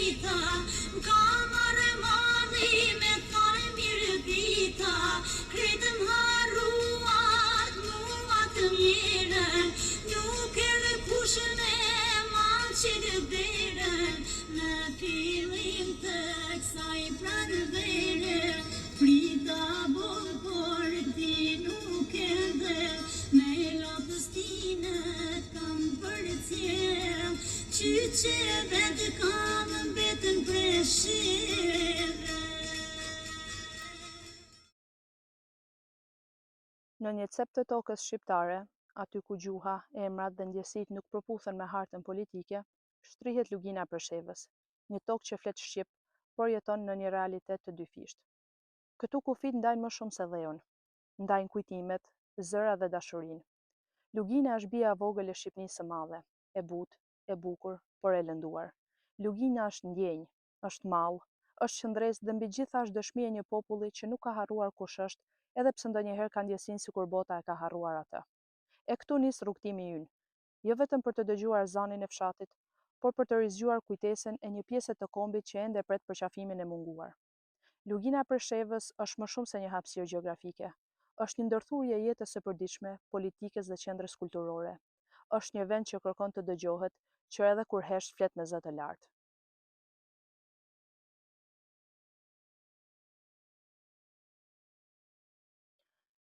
drita, ka marrë mali me thore mirë dita, kretëm haruat, mua të mirën, nuk edhe kush me malë që të derën, në fillim të kësaj pranvere, frida bon por ti nuk edhe, me lotës tinët kam për tjerë, qyqeve të kam betën presheve. Në një cep të tokës shqiptare, aty ku gjuha, emrat dhe ndjesit nuk përputhen me hartën politike, shtrihet lugina e Preshevës, një tokë që flet shqip, por jeton në një realitet të dyfisht. Këtu kufit ndajnë më shumë se dheun, ndajnë kujtimet, zëra dhe dashurinë. Lugina është bia e vogël e Shqipënisë së madhe, e butë, e bukur, por e lënduar. Lugina është ndjenjë, është mall, është qëndres dhe mbi gjitha është dëshmi e një populli që nuk ka harruar kush është, edhe pse ndonjëherë ka ndjesinë sikur bota e ka harruar atë. E këtu nis rrugtimi ynë, jo vetëm për të dëgjuar zanin e fshatit, por për të rizgjuar kujtesën e një pjesë të kombit që ende pret përqafimin e munguar. Lugina e Preshevës është më shumë se një hapësirë gjeografike. Është një ndërthurje e jetës së përditshme, politikës dhe qendrës kulturore. Është një vend që kërkon të dëgjohet, që edhe kur hesht flet me zë të lartë.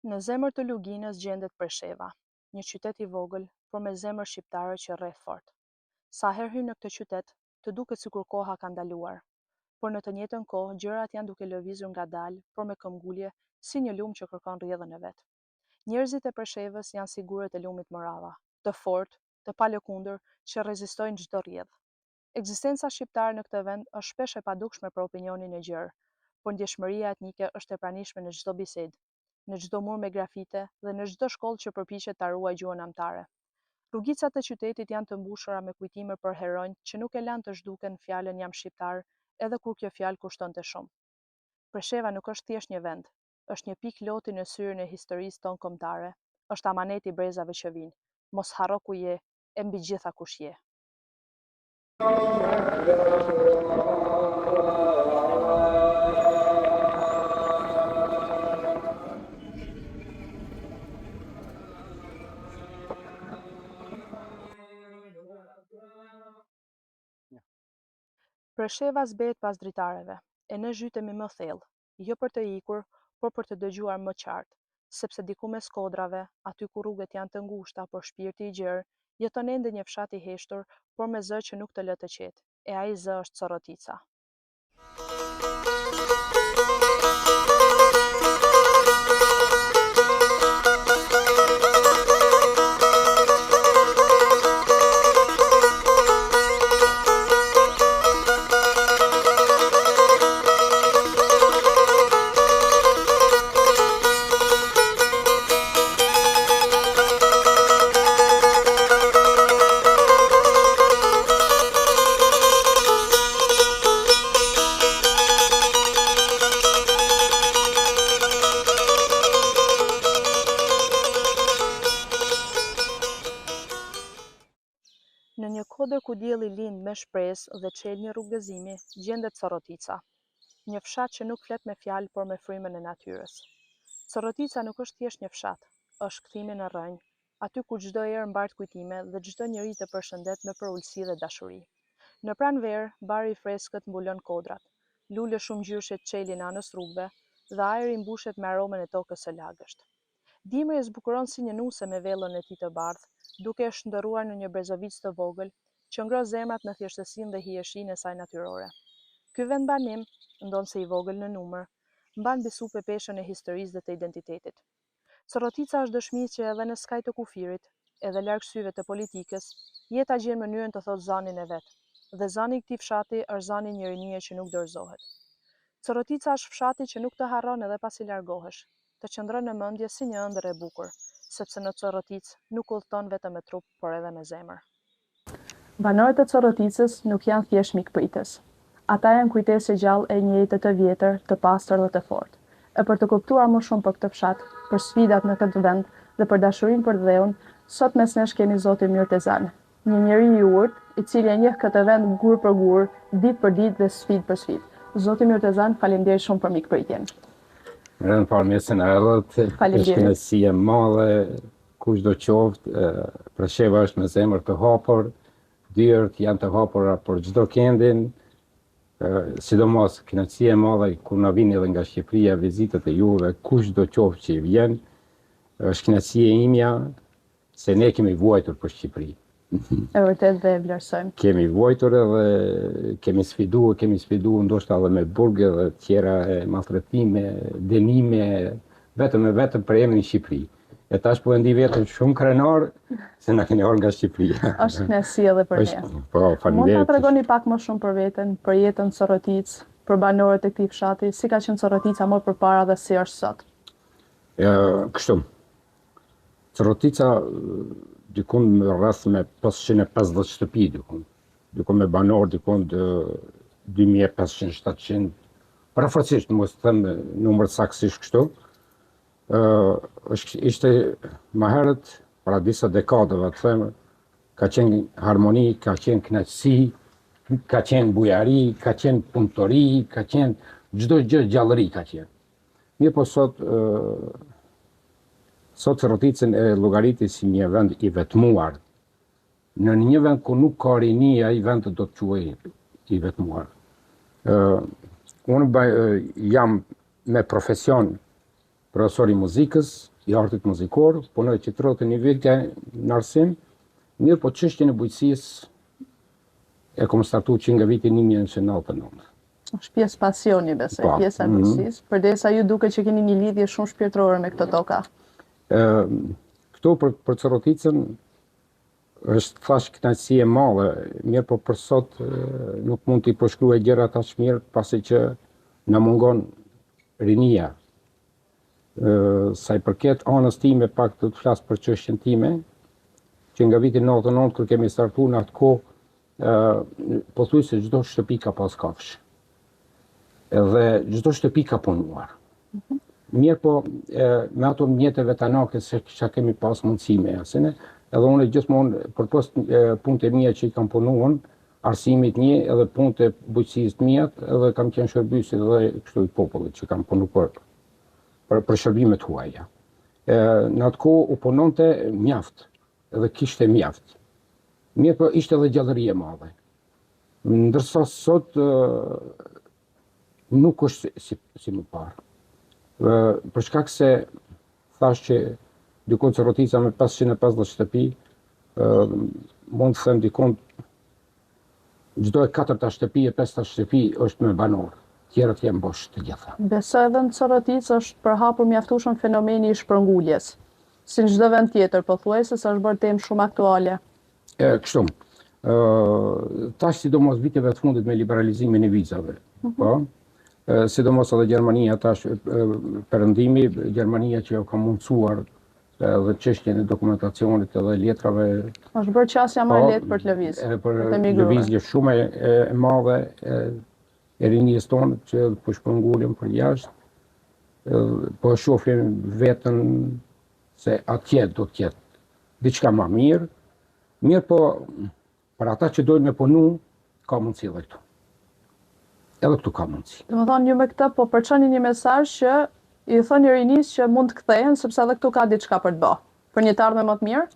Në zemër të luginës gjendet Presheva, një qytet i vogël, por me zemër shqiptare që rreh fort. Sa herë hyn në këtë qytet, të duket sikur koha ka ndaluar, por në të njëjtën kohë gjërat janë duke lëvizur ngadalë, por me këmbgulje, si një lum që kërkon rrjedhën e vet. Njerëzit e Preshevës janë sigurët e lumit morava, të fortë, të palëkundur, që rezistojnë çdo rrjedhë. Ekzistenca shqiptare në këtë vend është shpesh e padukshme për opinionin e gjerë, por ndjeshmëria etnike është e pranishme në çdo bisedë, në çdo mur me grafite dhe në çdo shkollë që përpiqet ta ruajë gjuhën amtare. Rrugicat e qytetit janë të mbushura me kujtime për heronj që nuk e lanë të zhduken fjalën jam shqiptar, edhe kur kjo fjalë kushtonte shumë. Presheva nuk është thjesht një vend, është një pikë loti në syrin e historisë tonë kombëtare, është amaneti i brezave që vinë. Mos harro ku je, e mbi gjitha kush je. Presheva zbehet pas dritareve, e ne zhytemi më thellë, jo për të ikur, por për të dëgjuar më qartë, sepse diku mes kodrave, aty ku rrugët janë të ngushta, por shpirti i gjerë, jeton ende një fshat i heshtur, por me zë që nuk të lë të qetë, e ai zë është Corotica. Në një kodër ku dielli lind me shpresë dhe çel një rrugë gëzimi, gjendet Corotica, një fshat që nuk flet me fjalë por me frymën e natyrës. Corotica nuk është thjesht një fshat, është kthimi në rrënjë, aty ku çdo erë mbart kujtime dhe çdo njeri të përshëndet me përulësi dhe dashuri. Në pranverë, bari i freskët mbulon kodrat, lule shumë gjyrshe çelin anës rrugëve dhe ajri mbushet me aromën e tokës së lagësht. Dimri e zbukuron si një nuse me vellën e tij të bardhë, duke e shndërruar në një brezovicë të vogël që ngro zemrat në thjeshtësinë dhe hijeshinë e saj natyrore. Ky vend banim, ndonse i vogël në numër, mban besupe peshën e historisë dhe të identitetit. Corotica është dëshmi që edhe në skaj të kufirit, edhe larg syve të politikës, jeta gjen mënyrën të thotë zanin e vet, dhe zani i këtij fshati është zani një rinie që nuk dorëzohet. Corotica është fshati që nuk të harron edhe pasi largohesh, të qëndron në mendje si një ëndër e bukur, sepse në Coroticë nuk udhton vetëm me trup, por edhe me zemër. Banorët e Coroticës nuk janë thjesht mikpritës. Ata janë kujtesë e gjallë e një jete të vjetër, të pastër dhe të fortë. E për të kuptuar më shumë për këtë fshat, për sfidat në këtë vend dhe për dashurinë për dheun, sot mes nesh kemi Zotin Mirtezan, një njeri i urtë, i cili e njeh këtë vend gur për gur, ditë për ditë dhe sfidë për sfidë. Zoti Myrtezan, faleminderit shumë për mikpritjen. Rënë parë mesën e ellët, është kënaqësi e madhe, kushdo qoftë, Presheva është me zemër të hapur, dyert janë të hapura për çdo këndin, sidomos kënaqësi e madhe kur na vini edhe nga Shqipëria vizitat e juve, kushdo qoftë që vjen, është kënaqësi e imja se ne kemi vuajtur për Shqipëri. E vërtet dhe e vlerësojmë. Kemi vuajtur edhe kemi sfiduar ndoshta edhe me burge dhe tjera maltretime, dënime, vetëm për emrin Shqipëri. E tash po e ndi vetëm shumë krenar se na keni ardhur nga Shqipëria. Është kënaqësi edhe për ne. Po, faleminderit. Mund ta tregoni pak më shumë për veten, për jetën Corroticë, për banorët e këtij fshati, si ka qenë Corrotica më përpara dhe si është sot? Kështu. Corrotica dikun me rreth me 550 shtëpi dikun me banor dikun 2500-700, rafërësisht mos të them numër saktësisht kështu. Ishte më herët para disa dekadave të them, ka qenë harmoni, ka qenë kënaqësi, ka qenë bujari, ka qenë punëtori, ka qenë çdo gjë gjallëri ka qenë. Mirë po sot Corroticën e llogaritet si një vend i vetmuar. Në një vend ku nuk ka rini, ai vend do të quhej i vetmuar. Unë jam me profesion profesor i muzikës, i artit muzikor, punoj që 31 vite në arsim, mirë po çështjen e bujqësisë e kam startuar që nga viti 1999. Është pjesë pasioni, besoj, pjesa e bujqësisë, përdesa ju duket që keni një lidhje shumë shpirtërore me këtë toka. Këto për Corroticën është thash kënaqësi e madhe, mirë po për sot nuk mund t'i përshkruaj gjërat aq mirë pasi që na mungon rinia. Sa i përket anës time, pak të flas për çështjen time, që nga viti 99 kur kemi startuar në atë kohë, pothuajse çdo shtëpi ka pas kafshë. Edhe çdo shtëpi ka punuar. Mirë po, me ato mjeteve tanake se që kemi pas mundësi me jasine, edhe unë gjithmonë përpost punët e mia që i kam punuar, arsimit një edhe punët e bujqësisë të mia, edhe kam qenë shërbësi edhe kështu i popullit që kam punuar për shërbimet huaja. Në atë kohë u punonte mjaft, edhe kishte mjaft. Mirë po ishte edhe gjallëri e madhe. Ndërsa sot nuk është si më parë. Për shkak se thash që dikon Corrotica me 550 shtëpi, mund të them dikon çdo e 4-ta shtëpi e 5-ta shtëpi është me banor, tjerët janë bosh të gjitha. Besoj edhe në Corroticë është përhapur mjaftueshëm fenomeni i shpërnguljes. Si në çdo vend tjetër, pothuajse se është bërë temë shumë aktuale. Kështu. Tash sidomos viteve të fundit me liberalizimin e vizave, po. Sidomos edhe Gjermania tash perëndimi, Gjermania që ka mundsuar edhe çështjen e dokumentacionit edhe letrave. Është bërë qasja më e lehtë për të lëvizur. Për lëvizje shumë e madhe e rinisë tonë që po shpërngulem për jashtë. Po shohim vetën se atje do të jetë diçka më mirë. Mirë po për ata që dojnë me punu, ka mundësi edhe këtu. Edhe këtu ka mundësi. Domethënë ju me këtë po përçoni një mesazh që i thoni rinisë që mund të kthehen sepse edhe këtu ka diçka për të bërë. Për një të ardhme më të mirë?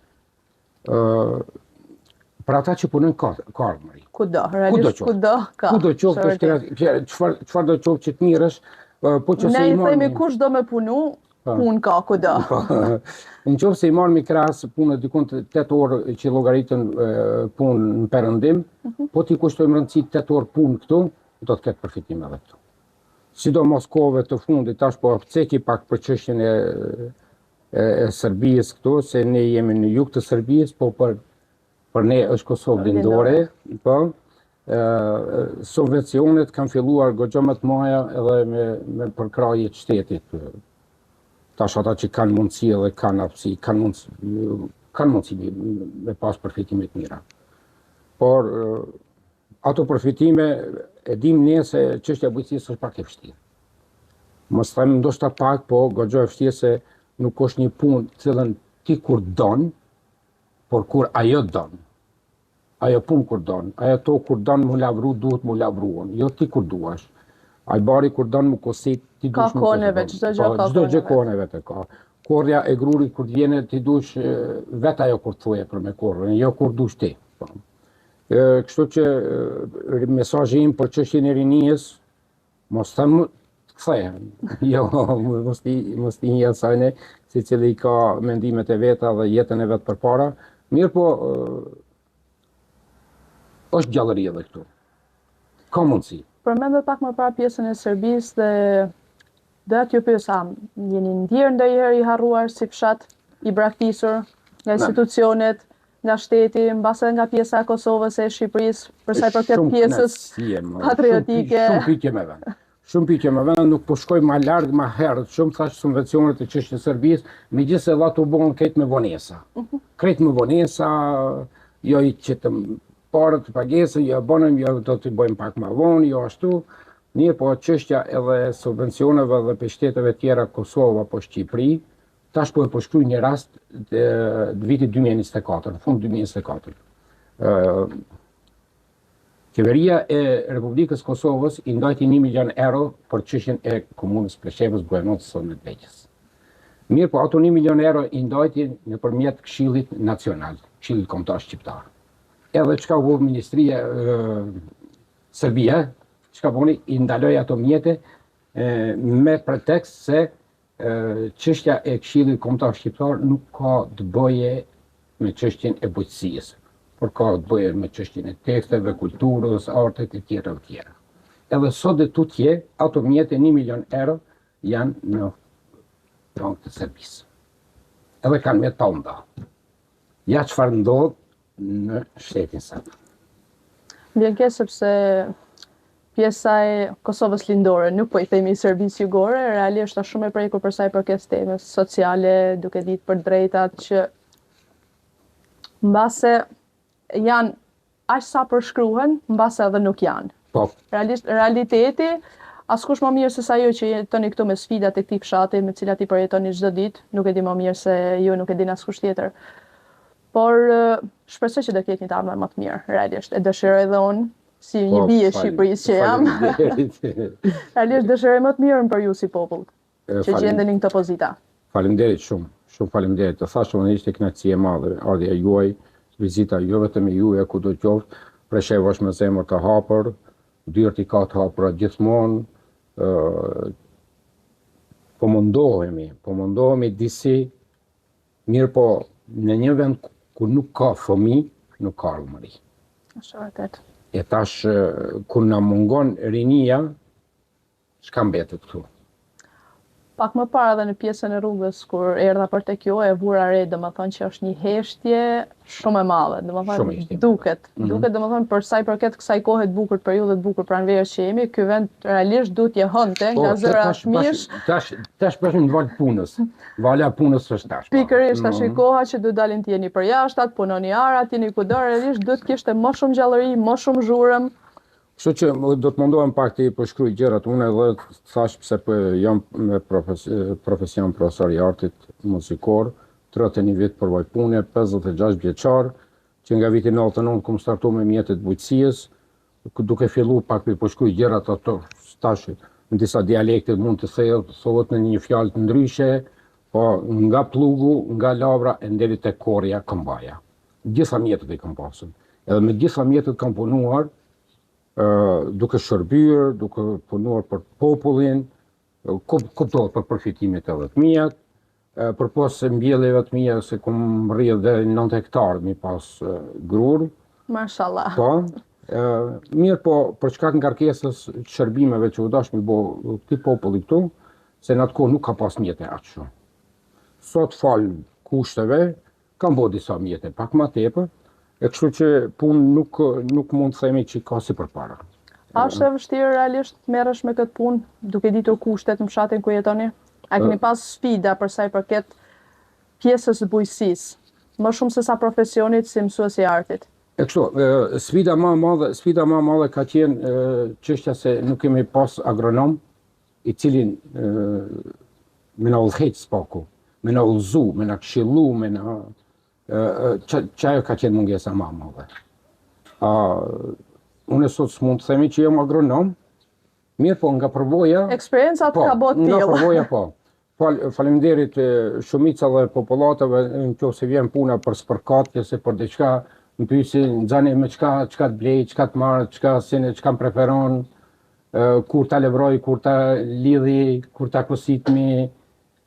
Për ata që punojnë ka ardhmëri. Kudo, realisht kudo ka. Kudo qoftë, çfarë do qoftë që të mirësh, po që se i marrë. Ne i themi kush do me punu, punë ka kudo. Në qoftë se i marrë mi krahas punën dikun 8 orë që llogaritën punë në perëndim, po ti kushtojmë rëndësi 8 orë punë këtu, do të ketë përfitim edhe këtu. Sidomos kohëve të fundit, tash po ceki pak për çështjen e Serbisë këtu, se ne jemi në jug të Serbisë, po për ne është Kosovë lindore, po. Subvencionet kanë filluar goxha më të mëdha edhe me përkrahje të shtetit. Tash ata që kanë mundësi edhe kanë aftësi, kanë mundësi me pas përfitime të mira. Por ato përfitime e dim ne se çështja e bujqësisë është pak e vështirë. Mos them ndoshta pak, po goxha e vështirë se nuk është një punë të cilën ti kur don, por kur ajo don. ajo punë kur don, ajo to kur don mu lavru, duhet mu lavruon, jo ti kur duash. Ai bari kur don mu kosit, ti dush mu kohën e vet, çdo gjë ka çdo gjë kohën e kohën e vet e ka. Korrja e grurit kur vjen ti dush vet ajo kur thuje për me korrën, jo kur dush ti. Kështu që mesazhi im për çështjen e rinisë, mos them kthehen. Jo, mos i një asajne, secili ka mendimet e veta dhe jetën e vet përpara. Mirë po është gjallëri edhe këtu. Ka mundësi. Përmendet pak më parë pjesën e Serbisë dhe doja t'ju pyes a jeni ndjerë ndonjëherë i harruar si fshat, i braktisur nga institucionet, nga shteti, mbase nga pjesa e Kosovës e Shqipërisë, për sa i përket pjesës patriotike. Shumë pikje me vend. Shumë pikje me vend, nuk po shkoj ma larg, ma herët, shumë thash subvencionet e çështjes Serbisë, megjithëse dha të bëhen krejt me vonesa. Krejt me vonesa, jo i që parët të pagesën, jo bënëm, jo do të bëjmë pak ma vonë, jo ashtu. Mirë, po çështja edhe subvencioneve dhe për shteteve tjera Kosovë apo Shqipëri, tash po e përshkruaj një rast të vitit 2024, në fund 2024. Qeveria e Republikës Kosovës i ndajti 1 milion euro për çështjen e komunës Pleshevës, Bujanocës së Medvegjës. Mirë, po ato 1 milion euro i ndajti nëpërmjet Këshillit Nacional, Këshillit Kombëtar Shqiptar. Edhe çka u bë Ministria Serbia, çka buni, i ndaloi ato mjete me pretekst se çështja e Këshillit Kombëtar Shqiptar nuk ka të bëje me çështjen e bujqësisë, por ka të bëje me çështjen e teksteve, kulturës, artet e tjera e tjera. Edhe sot dhe tutje, ato mjete 1 milion euro janë në bank të Serbisë. Edhe kanë me ta nda. Ja çfarë ndodh në shtetin serb. Vjen keq sepse pjesa e Kosovës lindore, nuk po i themi Serbisë jugore, realisht është shumë e prekur për sa i përket temës sociale, duke ditë për drejtat që mbase janë aq sa përshkruhen, mbase edhe nuk janë. Po. Realiteti, askush më mirë se sa ju që jetoni këtu me sfidat e këtij fshati, me cilat i përjetoni çdo ditë, nuk e di më mirë se ju, nuk e din askush tjetër. Por shpresoj që do ketë një të ardhmë më të mirë, realisht. E dëshiroj edhe unë, si një bie e Shqipërisë që jam. Realisht dëshiroj më të mirën për ju si popull, që gjendeni në këtë pozita. Faleminderit shumë, shumë faleminderit. Të thashë unë ishte kënaqësi e madhe, ardhja juaj, vizita jo vetëm e juaj kudo qoftë, Presheva është me zemër të hapur, dyert i ka të hapura gjithmonë. Po mundohemi disi, mirë po në një vend ku nuk ka fëmijë, nuk ka armëri. Është vërtet. E tash kur na mungon rinia, çka mbetet këtu? Pak më parë edhe në pjesën e rrugës, kur erdha për tek ju, e vura re, domethënë që është një heshtje shumë e madhe. Domethënë duket domethënë për sa i përket kësaj kohe të bukur për ju dhe të bukur pranverës që jemi, ky vend realisht duhet të hënte nga zëra fëmijësh. Tash bashkë në valë punës. Vala punës është tash. Pikërisht tash i koha që duhet dalin të jeni përjashtat, punoni arat, jeni kudo, realisht duhet kishte më shumë gjallëri, më shumë zhurmë. Kështu që do të mundohem pak të i përshkruaj gjërat, unë edhe thash pse jam me profesion profesor i artit muzikor, 31 vjet përvaj pune, 56 vjeçar, që nga viti 99 kom startu me mjetet bujqësisë, duke fillu pak të i përshkruaj gjërat ato, tash në disa dialekte mund të thohet në një fjalë të ndryshe, po nga plugu, nga lavra e deri te korja këmbaja. Gjitha mjetet i kam pasur. Edhe me gjitha mjetet kam punuar, duke shërbyer, duke punuar për popullin, kuptohet për përfitimet edhe të mijat, përpos mbjelljeve të mia se kom rrjedh dhe 9 hektar mi pas grur. Mashallah. Po. Mirë po, për shkak ngarkesës shërbimeve që u dash mi bë këtij populli këtu, se në atë kohë nuk ka pas mjete aq shumë. Sot fal kushteve, kam bërë disa mjete pak më tepër. E kështu që punë nuk mund të themi që ka si përpara. A është e vështirë realisht merresh me këtë punë, duke ditur kushtet në fshatin ku jetoni? A keni pas sfida për sa i përket pjesës së bujqësisë, më shumë se sa profesionit si mësues i artit? E kështu, sfida më e madhe ka qenë çështja se nuk kemi pas agronom i cilin me na udhëheq spaku, me na udhëzu, me na këshillu, me na që ajo ka qenë mungesa më e madhe. Unë sot s'mund të themi që jam agronom, mirë po nga përvoja... Eksperiencat ka bot nga tillë. përvoja po. Faleminderit shumica dhe popullatave nëse vjen puna për spërkatje se për diçka, më pyesin nxani me çka të blej, çka të marr, çka më preferon, kur ta levroj, kur ta lidhi, kur ta kositmi.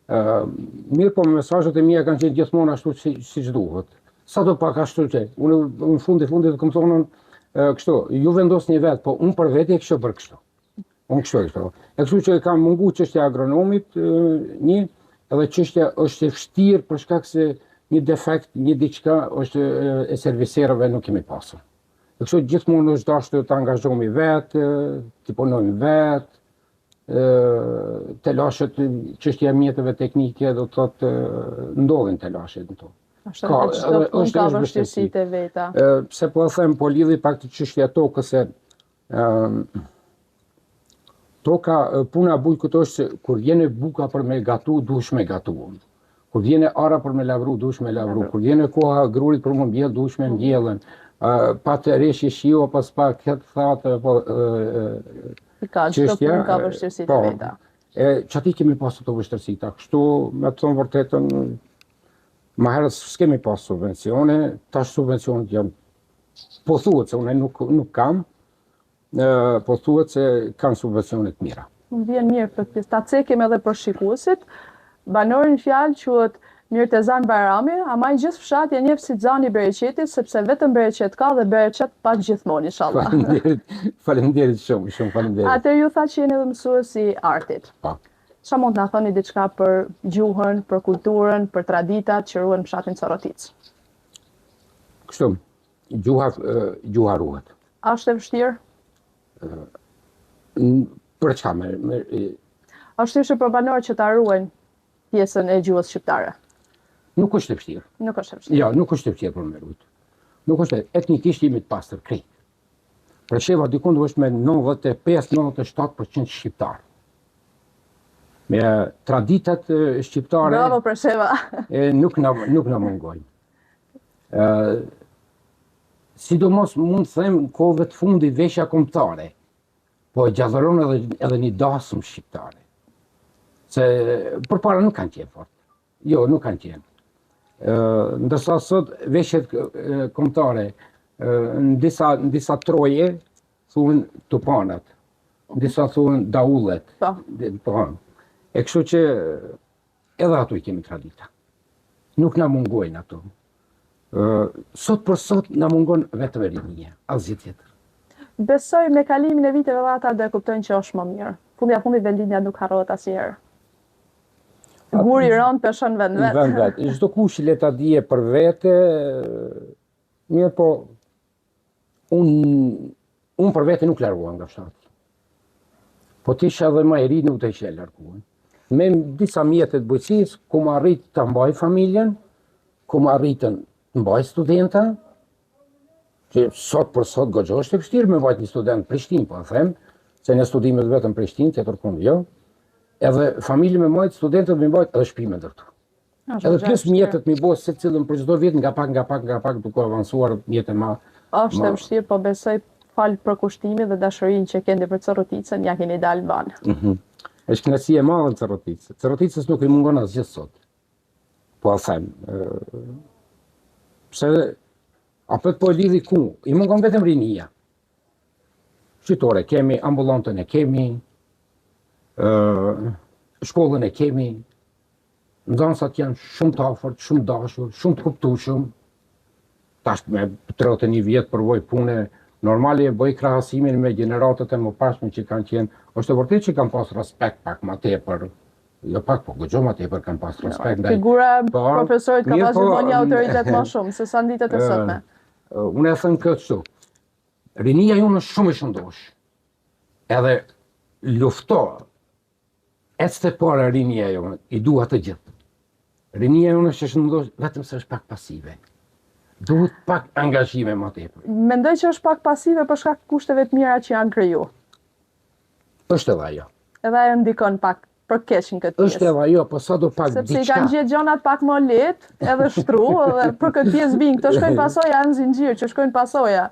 Mirë po mesazhet e mia kanë qenë gjithmonë ashtu siç duhet. Sado pak ashtu që unë në fundit kam thonën kështu, ju vendosni vetë, po unë për vete e kështu bërë kështu. Unë kështu e kështu. E kështu që kam mungu çështja e agronomit, edhe çështja është e vështirë për shkak se një defekt, një diçka është e serviserëve nuk kemi pasur. E kështu gjithmonë është dashur të angazhohemi vetë, të punojmë vetë, telashet, çështja e mjeteve teknike do të thotë ndodhin telashet në to. Është ka vështirësitë e veta. Pse po them, po lidhi pak të çështja tokës se toka, puna e bujkut është se kur vjen buka për me gatu, duhesh me gatu. Kur vjen ara për me lavru, duhesh me lavru. Kur vjen koha e grurit për me mbjell, duhesh me mbjellën. Pa të reshje shiu, pas pa këtë thatë, po çdo punë ka vështirësitë e veta. Çati kemi pasur të vështirësita. Kështu, me të thonë vërtetën, më herët s'kemi pas subvencione, tash subvencionet janë, po thuhet se unë nuk kam, po thuhet se kanë subvencionet mira. Më vjen mirë për të ta cekim edhe për shikuesit. Banorin fjalë quhet Mirtezan Bajrami, ama i gjithë fshati e njeh si Xhani Bereqetit, sepse vetëm Bereqet ka dhe Bereqet pa gjithmonë inshallah. Faleminderit shumë faleminderit. Atë ju tha që jeni edhe mësues i artit. Po. Qa mund të na thoni diçka për gjuhën, për kulturën, për traditat që ruhen në fshatin Corotic? Kështu, gjuha ruhet. A është e vështirë? Për çka me... A është vështirë për banorët që ta ruajnë pjesën e gjuhës shqiptare? Nuk është e vështirë. Nuk është e vështirë. Ja, nuk është e vështirë për me ruajt. Nuk është etnikisht jemi të pastër krejt. Për shembull, dikun është me 95-97% shqiptar. Me traditat shqiptare... Bravo, Presheva! Nuk na mungojnë. Sidomos mund të them kohëve të fundit veshja kombëtare, po gjallëron edhe një dasëm shqiptare. Se përpara nuk kanë qenë fort. Jo, nuk kanë qenë. Ndërsa sot veshjet kombëtare në disa troje thuhen tupanat, në disa thuhen daullet. Po. E kështu që edhe ato i kemi tradita. Nuk na mungojnë ato. Sot për sot na mungon vetëm rinia, asgjë tjetër. Besoj me kalimin e viteve dhe ata do e kuptojnë që është më mirë. Fundit vendlinja nuk harrohet asnjëherë. Guri i rënd peshon vend vet. Çdo kush le ta dije për vete, mirë po unë për vete nuk largova nga fshati. Po të isha edhe më e ri nuk të isha larguar. Me disa mjetet bujqësisë, ku më arrit të mbaj familjen, ku më arritën të mbaj studenta, që sot për sot goxha është e vështirë me mbajt një student Prishtinë, po them, se në studimet vetëm Prishtinë, tjetër punë jo. Edhe familje me mbajt studentët me mbajt edhe shtëpi me ndërtu. Edhe plus mjetet mi bos secilën për çdo vit nga pak duke avancuar mjetet më. Është e vështirë, po besoj fal për kushtimin dhe dashurinë që keni për Coroticën, ja keni dalë banë. Është kënaqësi e madhe në Coroticë. Coroticës nuk i mungon asgjë sot. Po a them. Pse apet po e lidhi ku? I mungon vetëm rinia. Shqiptore kemi, ambulantën e kemi, shkollën e kemi, nxënësat janë shumë të afërt, shumë dashur, shumë të kuptueshëm. Tash me 31 vjet përvoj pune, normali e bëj krahasimin me gjeneratët e mëparshme që kanë qenë. Është e vërtetë që kanë pas respekt pak më tepër. Jo pak, po goxha më tepër kanë pas respekt ndaj. Figura profesorit ka pasur një autoritet më shumë se sa ditët e sotme. Unë e them kështu. Rinia jonë është shumë e shëndosh. Edhe lufto. Ecte para rinia jonë, i dua të gjithë. Rinia jonë është e shëndosh vetëm se është pak pasive. Duhet pak angazhime më tepër. Mendoj që është pak pasive për shkak të kushteve të mira që janë kriju. Është edhe ajo. Edhe ajo ndikon pak për keq në këtë Është pjesë. edhe ajo, po sa do pak Sepse i diçka. kanë gjetë gjonat pak më lehtë, edhe shtru, edhe për këtë pjesë binë. Këto shkojnë pasoja në zinxhir, që shkojnë pasoja.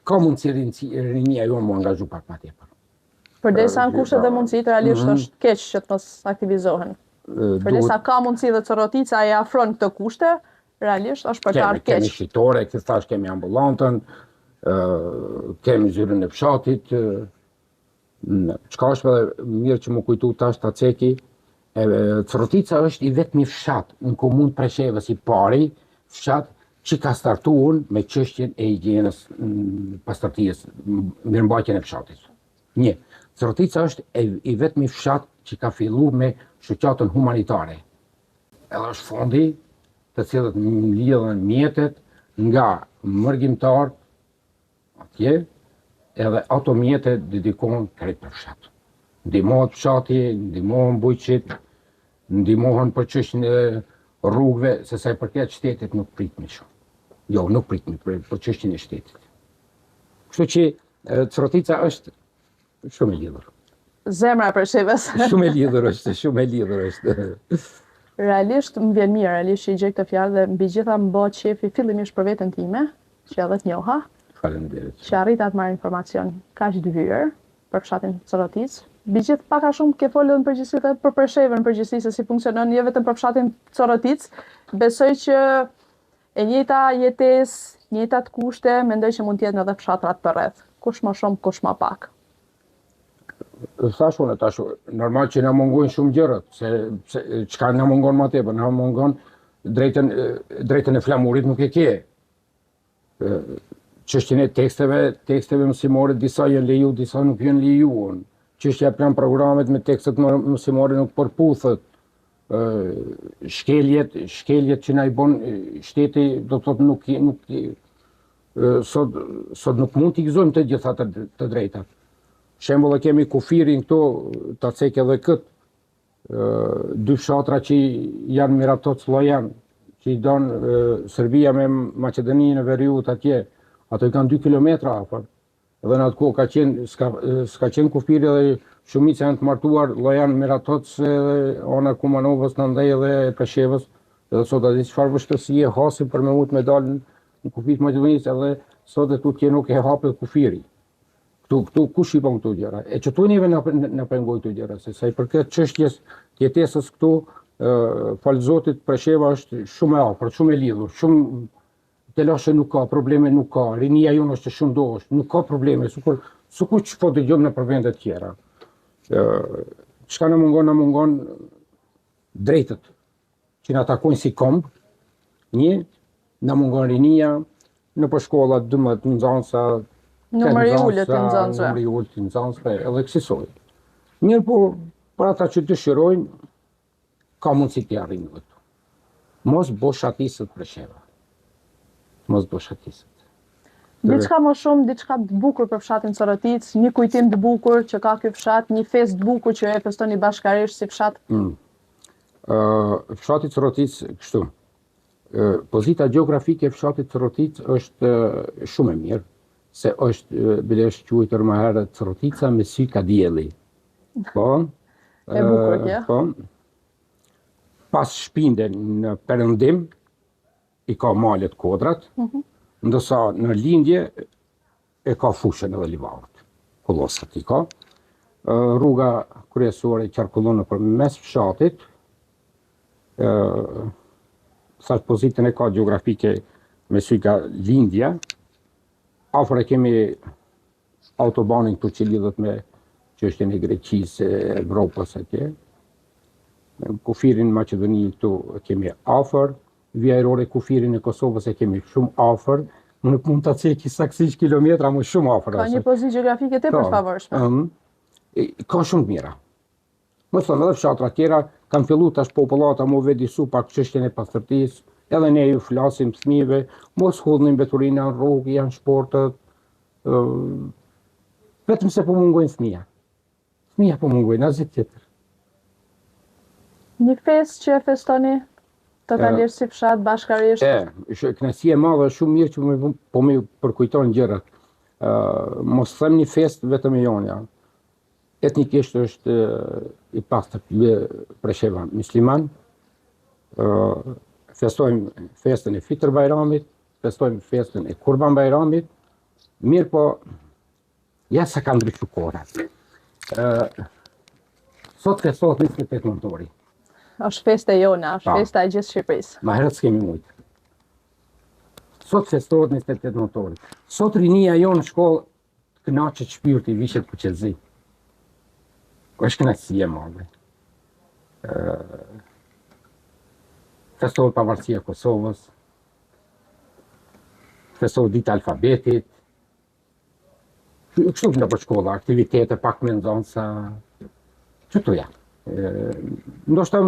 Ka mundësi rinia jonë më angazhu pak më tepër. Përderisa në kushtet dhe mundësit, realisht është keq që të mos aktivizohen. Përderisa ka mundësi dhe Corotica e afron këtë kushte, realisht është për të ardhur Kemi keq. shitore, këtë thash kemi ambulantën, kemi zyrën e fshatit, çka është edhe mirë që më kujtu tash ta ceki, Corotica është i vetmi fshat në komunë Preshevës i pari, fshat që ka startuar me çështjen e higjienës pastërtisë, mirëmbajtjen e fshatit. Një, Corotica është i vetmi fshat që ka filluar me shoqatën humanitare. Edhe është fondi të cilët lidhen mjetet nga mërgjimtar atje, edhe ato mjetet dedikohen krejt për fshat. Ndihmohet fshati, ndihmohen bujqit, ndihmohen për çështjen e rrugëve, se sa i përket shtetit nuk pritmi shumë. Jo, nuk pritmi për çështjen e shtetit. Kështu që Corotica është shumë e lidhur. Zemra e Preshevës. Shumë e lidhur është, shumë e lidhur është. Realisht më vjen mirë, realisht që i gjej këtë fjalë dhe mbi gjitha më bëhet qefi fillimisht për veten time, që edhe të njoha, Faleminderit. që arrita të marr informacion kaq të vyer për fshatin Corotic. Mbi gjithë pak a shumë ke folur në përgjithësi edhe për Preshevën në përgjithësi se si funksionon jo vetëm për fshatin Corotic. Besoj që e njëjta jetesë, njëjtat kushte, mendoj që mund të jetë edhe fshatrat përreth. Kush më shumë, kush më pak. Thash unë tash, normal që na mungojnë shumë gjërat, se çka na mungon më tepër, na mungon drejtën e flamurit nuk e ke. Çështjen e teksteve mësimore disa janë leju, disa nuk janë lejuar. Çështja e plan programet me tekstet mësimore nuk përputhet. Shkeljet që na i bën shteti, do të thotë sot nuk mund t'i gëzojmë të gjitha të drejtat. Shembull e kemi kufirin këtu, ta cek edhe këtë, dy fshatra që janë Miratoc Llojan, që i donë Serbia me Maqedoninë e Veriut atje, ato i kanë 2 kilometra afër. Edhe në atë kohë s'ka qenë kufiri dhe shumica janë të martuar Llojan, Miratoc, ana Kumanovës, Nandej dhe Preshevës. Edhe sot a di çfarë vështirësie hasim për me mund me dalë në kufit Maqedonisë, edhe sot e tutje nuk e hapet kufiri. Këtu kush i bën këto gjëra? E që tu njëve në pengoj këto gjëra, se sa i përket çështjes jetesës këtu, falë Zotit, Presheva është shumë e afërt, shumë e lidhur, shumë telashe nuk ka, probleme nuk ka, rinia jonë është shumë dosh, nuk ka probleme, sukur që po dëgjojmë në përvende të tjera. Çka në mungon drejtët, që na takojnë si komb, një, na mungon rinia, në për shkollat, dëmët, nxënësa, Numri i ulët të nxënësve. Numri i ulët të nxënësve, edhe kësaj. Mirë, po për ata që dëshirojnë, ka mundësi të arrijnë këtu. Mos boshatisët Presheva. Mos boshatisët. Diçka më shumë, diçka të bukur për fshatin Corotic, një kujtim të bukur që ka ky fshat, një fest të bukur që e festoni bashkërisht si fshat. Fshati Corotic kështu. Pozita gjeografike e fshatit Corotic është shumë e mirë, se është bilesh quajtur më herët Corotica me sy ka dielli. Po. E bukur kjo. Po. Pas shpinde në perëndim i ka malet kodrat, ndërsa në lindje e ka fushën edhe livarët. Kollosat i ka. Rruga kryesore qarkullon nëpër mes fshatit. Sa pozitën e ka gjeografike me sy ka lindja. Afër e kemi autobanin këtu që lidhet me çështjen e Greqisë, Evropës atje. Kufirin Maqedoni këtu kemi afër, vija ajrore kufirin e Kosovës e kemi shumë afër, nuk mund ta ceki saksisht kilometra, më shumë afër. Ka një pozitë gjeografike tepër të favorshme. Ka shumë të mira. Më thonë edhe fshatra tjera kanë filluar tash popullata më vedisu pak çështjen e pastërtisë. Edhe ne ju flasim fëmijëve, mos hodhin mbeturina në rrugë, janë shportët. Vetëm se po mungojnë fëmija. Fëmija po mungojnë, asgjë tjetër. Një fest që e festoni totalisht si fshat bashkërisht. Kënaqësi e madhe, shumë mirë që po më përkujton gjërat. Mos them një fest vetëm e jonja. etnikisht është i pastër Presheva musliman. Festojmë festën e Fitr Bajramit, festojmë festën e Kurban Bajramit, mirë po, ja sa ka ndryshu kohra. Sot festohet 28 nëntori. Është festa jona, është festa e gjithë Shqipërisë. Ma herët s'kemi mujtë. Sot festohet 28 nëntori. Sot rinia jonë në shkollë kënaqet shpirti, vishet për qetësi. Është kënaqësi e madhe. Festohet pavarësia e Kosovës, festohet dita e alfabetit. Kështu në për shkolla, aktivitete pak me nxënësa. Qëtu ja. Ndoshta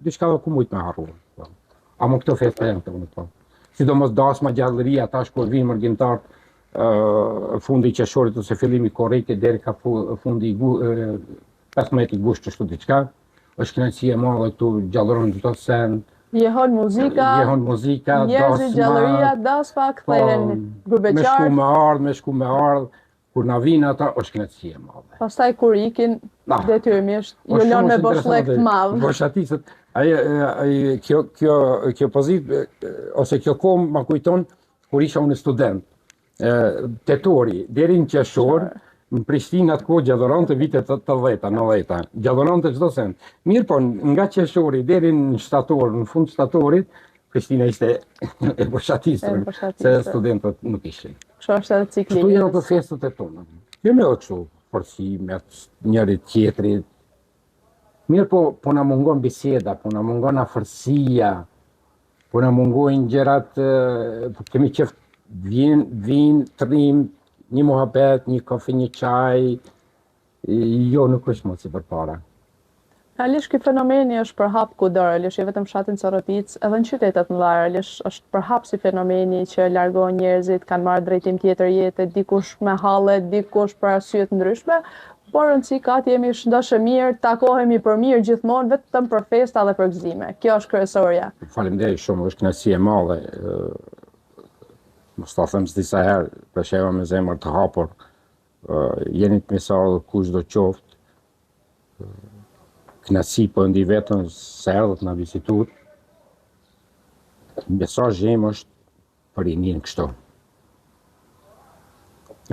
diçka ku mujt me harru. Amo këto festa janë këto më. Sidomos dasma gjallëria, ata kur vinë mërgjimtar fundi i qershorit ose fillimi i korrikit deri ka fundi 15 gusht çështu diçka. Është kënaqësi e madhe këtu gjallëron çdo sen. Jehon muzika, njerëzit, gjallëria, dasma, kthehen grupeqar. Me shku me ardh, kur na vinë ata është kënaqësi e madhe. Pastaj kur ikin, detyrimisht ju lën me boshllëk të madh. Boshaticët, kjo pozitë ose kjo kohë ma kujton kur isha unë student. Tetori deri në qershor, në Prishtinë atë kohë gjallëronte vitet 80-ta, 90-ta, gjallëronte çdo send. Mirë po, nga qershori deri në shtator, në fund shtatorit, Prishtina ishte e boshatisur, se studentët nuk ishin. Kështu është edhe cikli. Këtu janë ato festët e tona. Jo me kështu, forcime, njëri tjetrit. Mirë po na mungon biseda, po na mungon afërsia, po na mungojnë gjërat, kemi qef vin, trim, një muhabet, një kafe, një çaj, jo nuk është më si përpara. Realisht ky fenomeni është përhap kudo, realisht jo vetëm fshatin Corroticë, edhe në qytetet mëdha, realisht është përhap si fenomeni që largon njerëzit, kanë marrë drejtim tjetër jete, dikush me halle, dikush për arsye të ndryshme, por rëndësi ka të jemi shëndoshë mirë, takohemi për mirë gjithmonë, vetëm për festa dhe për gëzime. Kjo është kryesorja. Faleminderit shumë, është kënaqësi e madhe. Mos ta them disa herë, Presheva me zemër të hapur, jeni të mesardhë kushdo qoftë, kënaqësi po ndi vetën se erdhët na vizituar. Mesazhi im është për rinin kështu.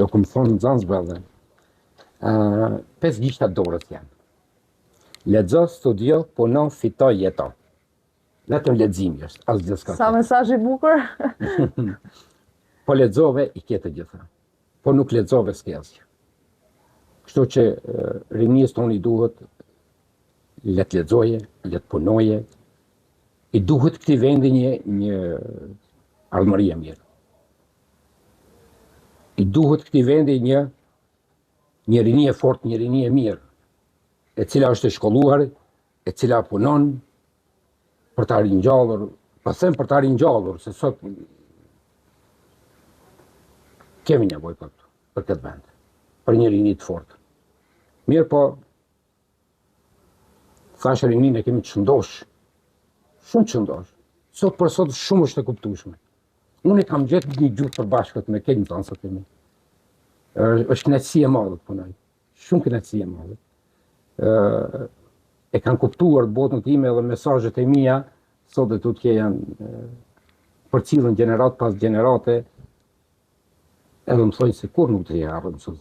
Jo ku më thonë nxënësve, 5 gishta dorës janë. Lexo, studio, puno, fito, jeto. Vetëm leximi është, asgjë s'ka. Sa mesazh i bukur. Po lexove i ke të gjitha. Po nuk lexove s'ke asgjë. Kështu që rinisë tonë i duhet le të lexoje, le të punoje. I duhet këtij vendi një ardhmëri e mirë. I duhet këtij vendi një rini e fortë, një rini e mirë, e cila është e shkolluar, e cila punon për ta ringjallur, po them për ta ringjallur, se sot kemi nevojë për këtë vend, për një rini të fortë. Mirë po, thash rinin e kemi të shëndosh, shumë të shëndosh. Sot për sot shumë është e kuptueshme. Unë kam gjetur një gjuhë të bashkët me këtë nxënësat e mi. Është kënaqësi e madhe të punoj. Shumë kënaqësi e madhe. E kanë kuptuar botën time dhe mesazhet e mia sot dhe tutje janë përcjellën gjenerat pas gjenerate. Edhe më thojnë se kur nuk të harrojmë sot.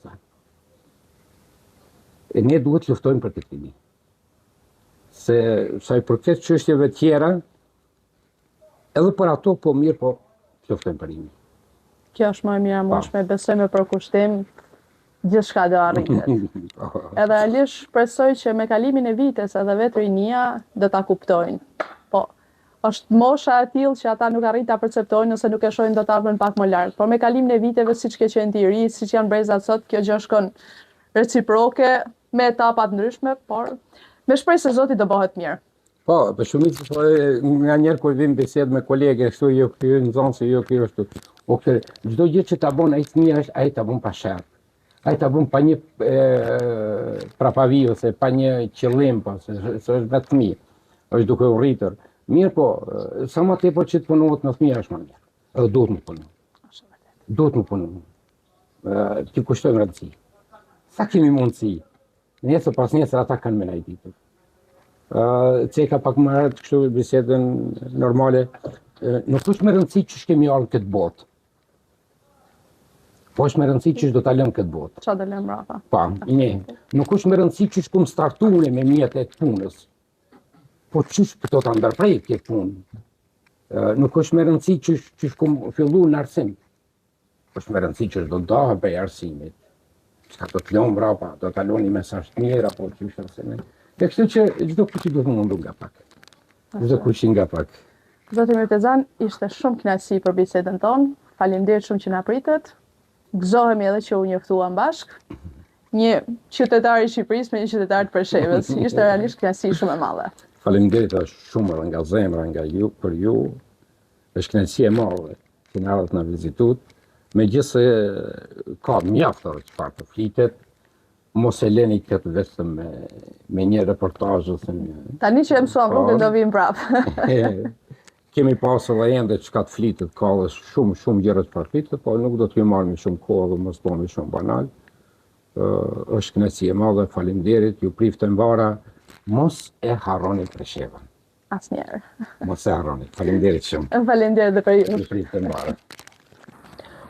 E ne duhet të luftojmë për këtë rini. Se sa i përket çështjeve tjera, edhe për ato po mirë po të luftojmë për rini. Kjo është më e mira moshme, besoj me përkushtim, gjithçka do arritet. Edhe realisht shpresoj që me kalimin e vites edhe vetë rinia do ta kuptojnë. Po, është mosha e tillë që ata nuk arrin ta perceptojnë ose nuk e shohin dot ardhmen pak më lart. Por me kalimin e viteve, siç ke qenë ti i ri, siç janë brezat sot, kjo gjë shkon reciproke me etapa të ndryshme, por me shpresë se Zoti do bëhet mirë. Po, për shumicë nga njerë kur vim bisedë me kolege, kështu jo kjo nxënësi, jo kjo është. Ose çdo gjë që ta bën ai fëmia është ai ta bën pa shert. Ai ta bën pa një prapavi ose pa një qëllim, po se është vetë fëmijë. Është duke u rritur. Mirë po, sa më tepër që të punohet me fëmia është më mirë. Edhe duhet më punon. Duhet më punon. Ti kushtojmë rëndësi. Sa kemi mundësi? Nesër pas nesër ata kanë me najditur. Ceka pak më herët kështu bisedën normale, nuk është me rëndësi që kemi ardhur këtë botë. Po është me rëndësi që do ta lëm këtë botë. Çfarë do lëm mbrapa? Pa, një. Nuk është me rëndësi që kum startuar me mjetet e punës. Po çish do ta ndërprej këtë punë. Nuk është me rëndësi që kum filluar në arsim. Është me rëndësi që do doha për arsimit. Çka do të lëm mbrapa, do ta lëni mesazh të mirë apo çish arsimit. Dhe kështu që çdo kush do të mundu nga pak. Çdo kush nga pak. Zoti Mirtezan, ishte shumë kënaqësi për bisedën tonë. Faleminderit shumë që na pritët. Gëzohemi edhe që u njoftuam bashk. Një qytetar i Shqipërisë me një qytetar të Preshevës. Ishte realisht kënaqësi shumë e madhe. Faleminderit shumë edhe nga zemra nga ju për ju. Është kënaqësi e madhe që na ardhët na vizitut. Megjithëse ka mjaft çfarë të flitet, mos e leni këtë vetëm me një reportazh ose një. Tani që e mësuam rrugën do vim prapë. Kemi pas edhe ende çka të flitet, ka edhe shumë gjëra të flitet, po nuk do t'ju marrim shumë kohë dhe mos bëni shumë banal. Është kënaqësi e madhe, faleminderit, ju priftem vara, mos e harroni Preshevën. Asnjëherë. Mos e harroni. Faleminderit shumë. Faleminderit edhe për ju. Ju priftem vara.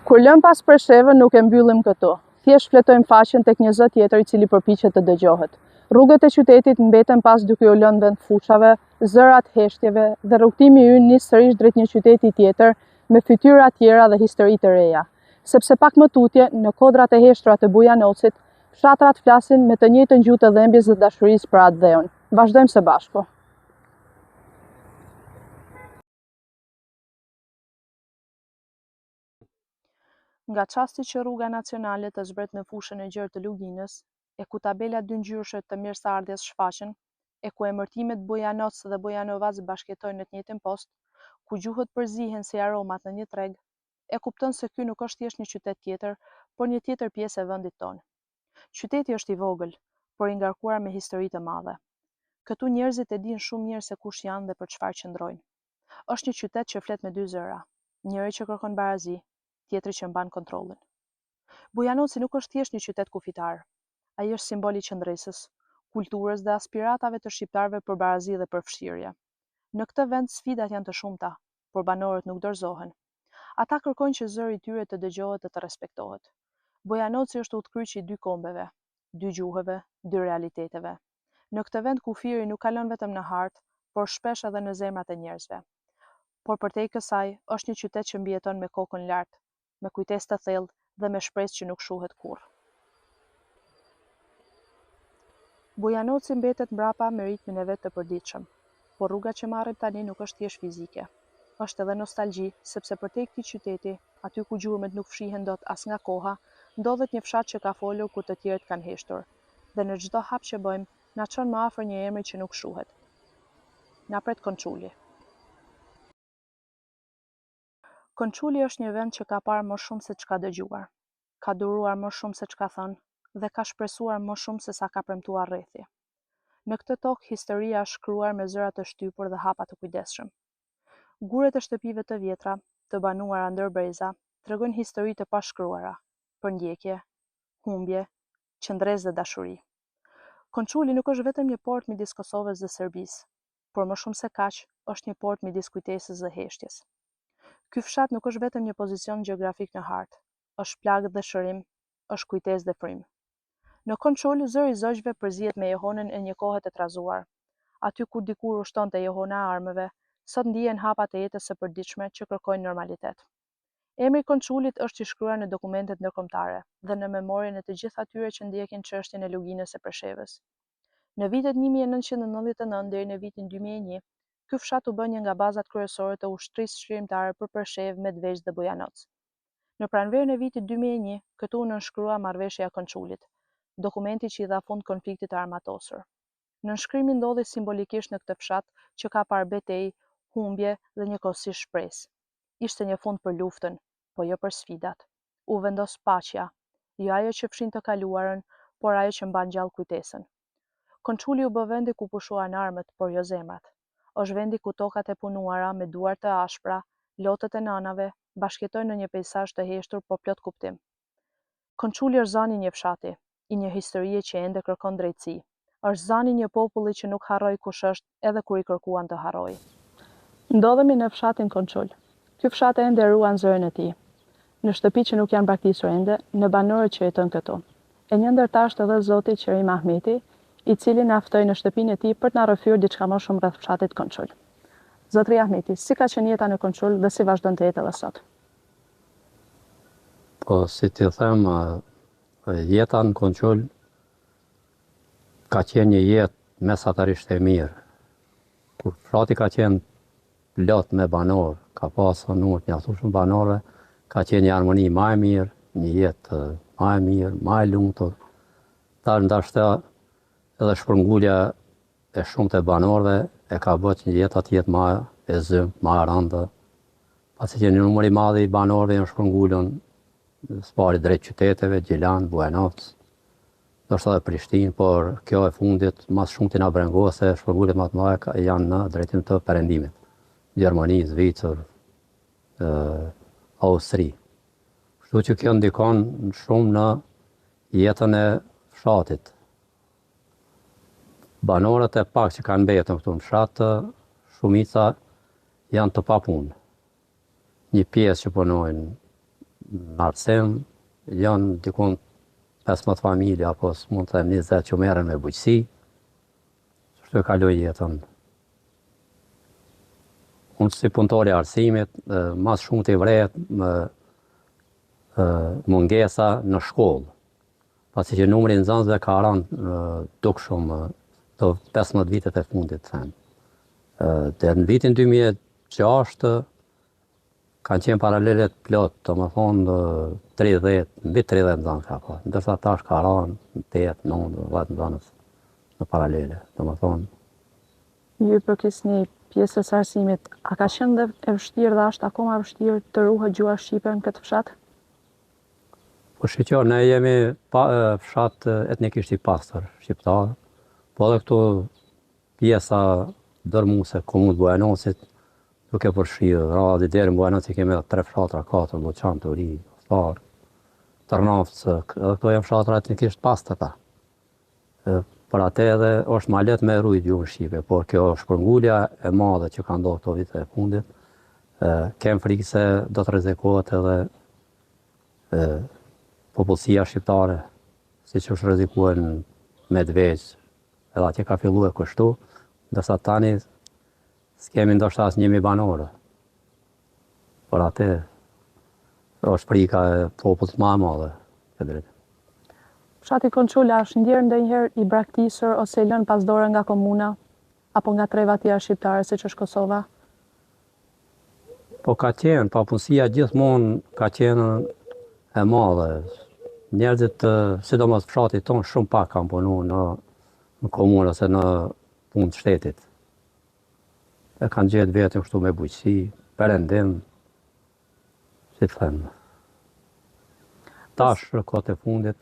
Kur lëm pas Preshevën nuk e mbyllim këtu. Thjesht fletojmë faqen tek një zë tjetër i cili përpiqet të dëgjohet. Rrugët e qytetit mbeten pas duke u lënë vend fushave, zërat heshtjeve dhe rrugtimi ynë nis sërish drejt një qyteti tjetër me fytyra tjera dhe histori të reja. Sepse pak më tutje, në kodrat e heshtura të Bujanocit, fshatrat flasin me të njëjtën gjuhë të dhembjes dhe dashurisë për atë dheun. Vazhdojmë së bashku. Nga çasti që rruga nacionale të zbret në fushën e gjerë të Luginës, e ku tabela dy ngjyrëshe të mirëseardhjes shfaqen, e ku emërtimet Bujanoc dhe Bujanovac bashkëjetojnë në të njëjtin post, ku gjuhët përzihen si aromat në një treg, e kupton se ky nuk është thjesht një qytet tjetër, por një tjetër pjesë e vendit tonë. Qyteti është i vogël, por i ngarkuar me histori të madhe. Këtu njerëzit e dinë shumë mirë se kush janë dhe për çfarë qëndrojnë. Është një qytet që flet me dy zëra, njëri që kërkon barazi, tjetri që mban kontrollin. Bujanoci nuk është thjesht një qytet kufitar. Ai është simbol i qëndresës, kulturës dhe aspiratave të shqiptarëve për barazi dhe përfshirje. Në këtë vend sfidat janë të shumta, por banorët nuk dorëzohen. Ata kërkojnë që zëri i tyre të dëgjohet dhe të respektohet. Bujanoci është udhkryqi i dy kombeve, dy gjuhëve, dy realiteteve. Në këtë vend kufiri nuk kalon vetëm në hartë, por shpesh edhe në zemrat e njerëzve. Por përtej kësaj, është një qytet që mbijeton me kokën lart, me kujtesë të thellë dhe me shpresë që nuk shuhet kurrë. Bujanoci mbetet mbrapa me ritmin e vet të përditshëm, por rruga që marrim tani nuk është thjesht fizike. Është edhe nostalgji, sepse përtej këtij qyteti, aty ku gjurmët nuk fshihen dot as nga koha, ndodhet një fshat që ka folur kur të tjerët kanë heshtur. Dhe në çdo hap që bëjmë, na çon më afër një emri që nuk shuhet. Na pret Konçuli. Konçuli është një vend që ka parë më shumë se çka dëgjuar, ka duruar më shumë se çka thënë dhe ka shpresuar më shumë se sa ka premtuar rrethi. Në këtë tokë historia është shkruar me zëra të shtypur dhe hapa të kujdesshëm. Guret e shtëpive të vjetra, të banuara ndër breza, tregojnë histori të pashkruara, përndjekje, humbje, qëndresë dhe dashuri. Konçuli nuk është vetëm një port midis Kosovës dhe Serbisë, por më shumë se kaq, është një port midis kujtesës dhe heshtjes. Ky fshat nuk është vetëm një pozicion gjeografik në hartë, është plagë dhe shërim, është kujtesë dhe frymë. Në Konçul, zëri i zogjve përzihet me jehonën e një kohe të trazuar. Aty ku dikur ushtonte jehona e armëve, sot ndihen hapat e jetës së përditshme që kërkojnë normalitet. Emri Konçulit është i shkruar në dokumentet ndërkombëtare dhe në memorien e të gjithë atyre që ndjekin çështjen e Luginës së Preshevës. Në vitet 1999 deri në vitin 2001, ky fshat u bë një nga bazat kryesore të ushtrisë shkrimtare për Preshevë, Medvegjë dhe Bujanoc. Në pranverën e vitit 2001, këtu u nënshkrua marrëveshja e Konçulit, dokumenti që i dha fund konfliktit të armatosur. Nënshkrimi ndodhi simbolikisht në këtë fshat që ka parë betejë, humbje dhe njëkohësisht shpresë. Ishte një fund për luftën, po jo për sfidat. U vendos paqja, jo ajo që fshin të kaluarën, por ajo që mban gjallë kujtesën. Konçuli u bë vendi ku pushuan armët, por jo zemrat. Është vendi ku tokat e punuara me duar të ashpra, lotët e nanave, bashkëjetojnë në një peizazh të heshtur por plot kuptim. Konçuli është zani i një fshati, i një historie që ende kërkon drejtësi. Është zani një populli që nuk harroi kush është edhe kur i kërkuan të harroi. Ndodhemi në fshatin Konçul. Ky fshat ende ruan zërin e tij. Në shtëpi që nuk janë braktisur ende, në banorët që jetojnë këtu. E një ndërta është edhe Zoti Qerim Ahmeti, i cili na ftoi në shtëpinë e tij për të na rrëfyer diçka më shumë rreth fshatit Konçul. Zotri Ahmeti, si ka qenë jeta në Konçul dhe si vazhdon të jetë edhe sot? Po, si të them, jeta në Konçul ka qenë një jetë mesatarisht e mirë. Kur fshati ka qenë plot me banor, ka pasur numër të mjaftueshëm banorëve, ka qenë një harmoni më e mirë, një jetë më e mirë, më e lumtur. Tash ndoshta edhe shpërngulja e shumë të banorëve e ka bërë që një jetë atë jetë më e zymë, më e rëndë. Pasi që një numër i madh i banorëve janë shpërngulur spari drejt qyteteve, Gjilan, Bujanovc, ndoshta edhe Prishtinë, por kjo e fundit mas shumë të na brengos se shpërnguljet më të mëdha janë në drejtim të perëndimit. Gjermani, Zvicër, Austri. Kështu që kjo ndikon shumë në jetën e fshatit. Banorët e pak që kanë mbetur këtu në fshat, shumica janë të papunë. Një pjesë që punojnë në arsim, janë dikon 15 familje, apo mund të them 20 që merren me bujqësi. Kështu e kaloj jetën. Unë si punëtor i arsimit, mas shumë të i vret mungesa në shkollë. Pasi që numri nxënësve ka rënë dukshëm të 15 vitet e fundit them. Dhe në vitin 2006 kanë qenë paralelet plot, domethënë 30, mbi 30 nxënës ka pasur. Ndërsa tash ka rënë 8, 9, 10 nxënës në paralele, domethënë. Ju përkisni pjesës së arsimit, a ka qenë dhe e vështirë dhe është akoma vështirë të ruhet gjua shqipe në këtë fshat? Po shqyqo, ne jemi fshat etnikisht i pastër, shqiptar, po edhe këtu pjesa dërmuese, komunë Bujanovcit, duke përfshirë, radhi deri në Bujanovci kemi 3 fshatra, 4, Boçan, Turi, Ftar, Tërnavc, edhe këto janë fshatra etnikisht pastërta. Për atë edhe është ma lehtë me rujt gjuhën shqipe, por kjo shpërngulja e madhe që ka ndodhur këto vite e fundit, kem frikë se do të rrezikohet edhe popullsia shqiptare, siç është rrezikuar në Medveç, edhe atje ka filluar kështu, ndërsa tani s'kemi ndoshta as 1000 banorë. Por atë është frika e popullit më e madhe, e drejtë. Fshati Konçula është ndjerë ndonjëherë i braktisur ose i lënë pas dore nga komuna apo nga treva tjera shqiptare siç është Kosova? Po ka qenë, papunësia gjithmonë ka qenë e madhe. Njerëzit, sidomos fshatit tonë, shumë pak kanë punuar në komunë ose në punë të shtetit. E kanë gjetë vetëm kështu me bujqësi, perëndim, si të them. Tash në kohët e fundit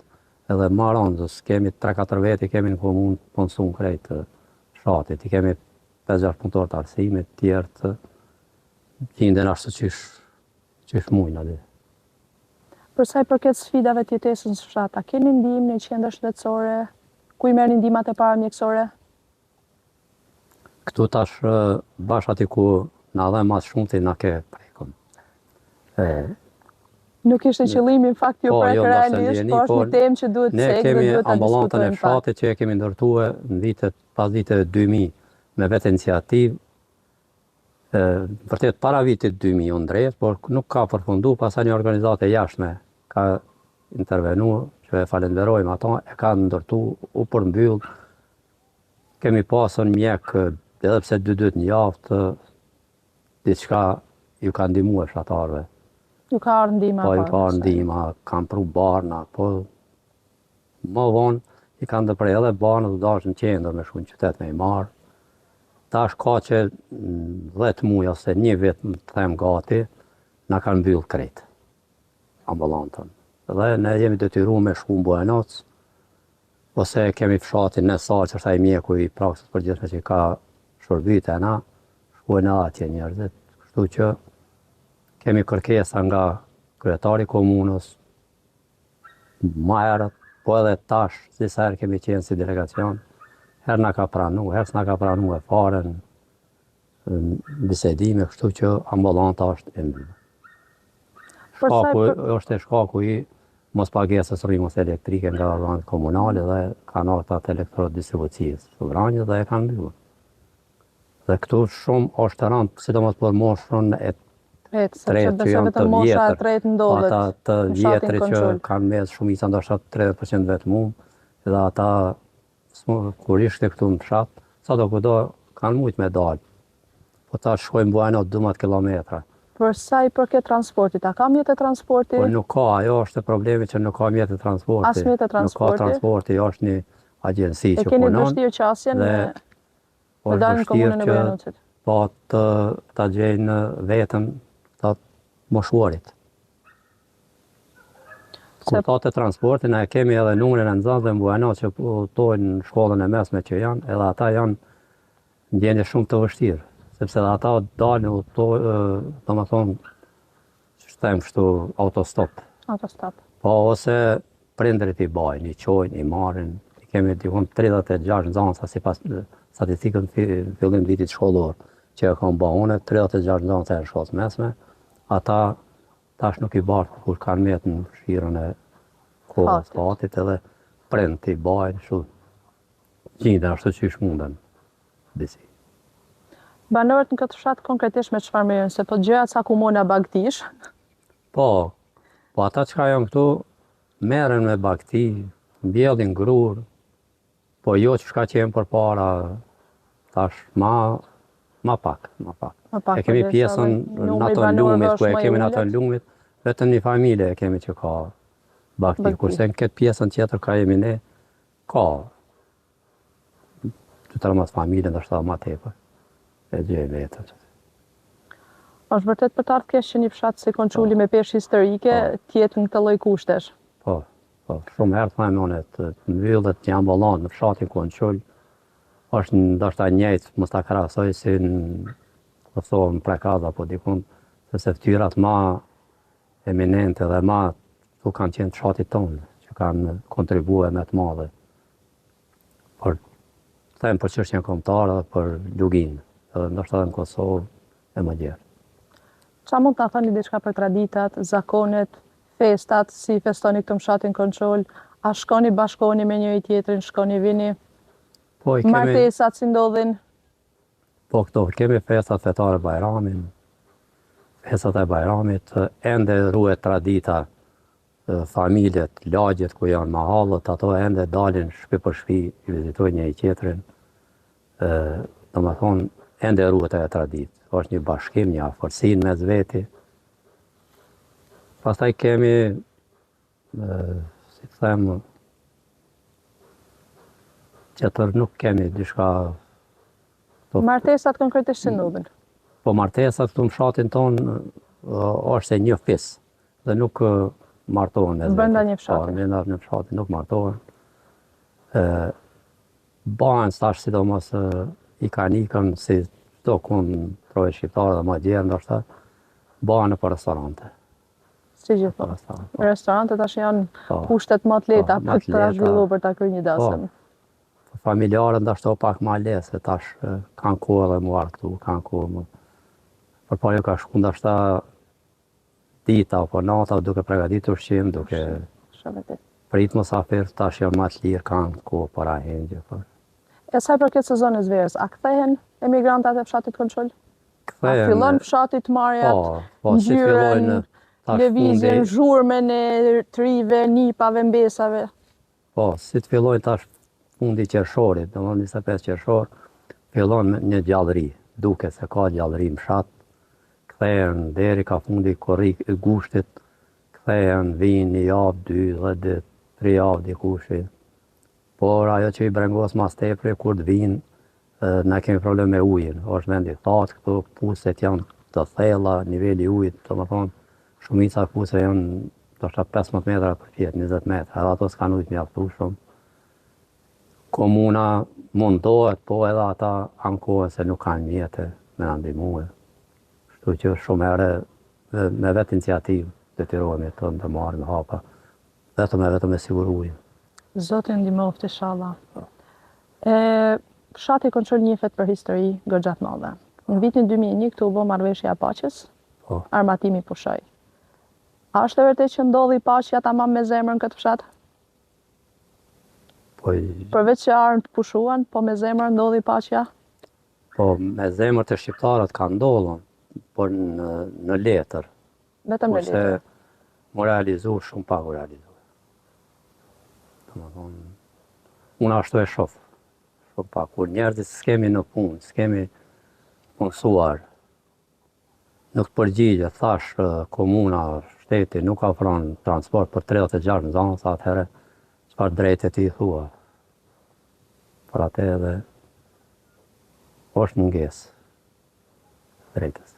edhe më rëndës, kemi 3-4 veti kemi në komunë punësuar krejt të fshatit. I kemi 5-6 punëtor të arsimit, tjerë të qinden ashtu qysh mujnë aty. Për sa i përket sfidave të jetesës në fshat, a keni ndihmë në qendra shëndetësore? Ku i merrni ndihmat e para mjekësore? Këtu tash bash aty ku na dhe mas shumti na ke prekun. Nuk ishte qëllimi në fakt ju prek realisht, po është një temë që duhet ne cek dhe kemi duhet ta ambulantën e diskutojmë pak. fshatit që e kemi ndërtuar në pas viteve 2000 me vetë iniciativë. Vërtet para vitit 2000 u ndret, por nuk ka përfunduar, pastaj një organizatë e jashtme ka intervenuar, që e falenderojmë ato, e ka ndërtuar, u përmbyll. Kemi pasur mjek edhe pse 2 ditë në javë, diçka ju ka ndihmuar fshatarëve. Ju ka ardhur ndihma Po, ju para, ka ardhur ndihma, kanë pru barna, po më vonë i kanë ndërprer edhe barna të dash në qendër me shkuën qytet me i marë. Tash ka që 10 muaj ose 1 vit, të them gati, na kanë mbyll krejt ambulantën. Dhe ne jemi detyruar me shku në Bujanovc, ose kemi fshatin në Sarë, që është ai mjeku i praksës përgjithshme që ka shërbyte na, shkuajnë atje njerëzit. Kështu që kemi kërkesa nga kryetari i komunës, më herët, po edhe tash, disa herë kemi qenë si delegacion, herë na ka pranu, herë s'na ka pranu e fare në bisedime, kështu që ambulanta është e mbyllur. Është e shkaku i mos pagesës rrymës elektrike nga organet komunale dhe kanatat elektrodistribucijës të Vranjës dhe e kanë mbyllur. Dhe këtu shumë është të rëndë, sidomos për moshën e tretë që janë të vjetër, ata të vjetëri që kanë mes shumica ndoshta 30% vetëm edhe ata kur ishte këtu në fshat, sado kudo kanë mujt me dalë. Po ta shkojmë buajno 12 kilometra. Për sa i përket transportit, a ka mjetë transporti? Po nuk ka, ajo është problemi që nuk ka mjetë transporti. As mjetë transporti? Nuk ka transporti, është një agjensi që punon. E keni vështirë qasjen me dalë në komunën e Bujanucit? Po ta gjejnë vetëm të moshuarit. Kur të transportin, e kemi edhe numrin e nxënësve në Bujanot që punojnë në shkollën e mesme që janë, edhe ata janë në gjendje shumë të vështirë. Sepse dhe ata dalën do më thonë, që shtem kështu autostop. Autostop. Po ose prindrit i bajnë, i qojnë, i marrin. I kemi dikon 36 nxënësa si pas statistikën fillim vitit shkollor që e kam ba une, 36 nxënësa e shkollës mesme. Ata tash nuk i bartë kur kanë metë në shirën e kohës fatit edhe prindrit i bajnë, shu gjindën ashtu që ish munden disi. Banorët në këtë fshat konkretisht me çfarë merren, se po gjëja ca kumona bagtish? Po ata që ka janë këtu, merren me bagti, mbjellin grur, po jo që shka qenë për para, tash ma pak. E kemi pjesën natën lumit, ku e kemi natën lumit, vetëm një familje e kemi që ka bagti, kurse në këtë pjesën tjetër ka jemi ne, ka të tërmas familje, ndështë ta ma tepër. E gjej vetën. Është vërtet për të ardhë kesh që një fshat si Konçuli me peshë historike tjetë në këtë lloj kushtesh? Po, shumë herë thajmë une të mbyllet një ambulant në fshatin Konçul, është ndoshta njëjtë, mos ta krahasoj si në Prekaz apo dikun, sepse ftyrat ma eminente dhe ma tu kanë qenë fshatit tonë, që kanë kontribuar me të madhe. Thajmë për çështjen kombëtare dhe për luginë. Edhe ndoshta edhe në Kosovë e më gjerë. Qa mund të thoni diçka për traditat, zakonet, festat, si festoni këtë mshatin Konçol, a shkoni bashkoni me njëri tjetrin, shkoni vini? Martesat si ndodhin? Po këto, kemi festat fetare Bajramin, festat e Bajramit, ende ruhet tradita, familjet, lagjet ku janë mahallët, ato ende dalin shtëpi për shtëpi, i vizitojnë njëri tjetrin. Do më thonë, ende ruhet e tradit. Është një bashkim, një afërsi në mes veti. Pastaj kemi, si të them, qëtër nuk kemi diçka... Martesat konkretisht si ndodhin? Po martesat këtu në fshatin tonë është e një fis, dhe nuk martohen. Brenda një fshati? Brenda një fshati nuk martohen. Bahen stash sidomos i kanikën si të kun troje shqiptarë dhe ma gjerë, ndoshta bahen në për restorante. Si gjithë? Restorante tash janë kushtet më të lehta për të zhvilluar për ta kryer një dasëm. Familjarët ndoshta pak më lehtë, se tash kanë kohë edhe muar këtu, kanë kohë. Përpara ka shku ndoshta dita apo nata duke përgatitur ushqim, duke prit mysafir, tash janë më të lirë, kanë kohë para hengje. E sa i përket sezonit verës, a kthehen emigrantat e fshatit Konçol? A fillon fshati të marrjat, ngjyrën, lëvizjen, zhurmën e trive, nipave, mbesave? Po, si të fillojnë tash fundi qershorit, domethënë 25 qershor, fillon një gjallëri, duke se ka gjallëri në fshat, kthehen deri ka fundi korrik i gushtit, kthehen, vinë një javë, 2, 10 ditë, 3 javë dikush. Por ajo që i brengos mas tepër kur të vinë, ne kemi problem me ujin. Është vendi thatë këtu, puset janë të thella, niveli i ujit, domethënë shumica e puseve janë ndoshta 15 metra përpjet, 20 metra, edhe ato s'kan ujë mjaftueshëm. Komuna mundohet, po edhe ata ankohen se nuk kanë mjete me na ndihmue. Kështu që shumë herë me vetë iniciativë detyrohemi të marrim hapa, vetëm e sigurojmë. Zoti ndihmoft inshallah. Fshati Konçol njihet për histori goxha të madhe. Në vitin 2001 këtu u bë marrëveshja e paqes, Po. armatimi pushoi. A është e vërtetë që ndodhi paqja tamam me zemrën këtë fshat? Po, Përveç që armët pushuan, po me zemrën ndodhi paqja? po me zemër të shqiptarët ka ndodhur, por në letër, Vetëm në kurse letër. mu realizu shumë pak u realizu. Domethënë, unë ashtu e shoh, shumë pak. Kur njerëzit s'kemi në punë, s'kemi punësuar, nuk përgjigje, thash komuna, shteti nuk ofron transport për 36 nxënës, sa atëherë çfarë drejtë ti i thua? Por atë edhe është mungesë drejtës.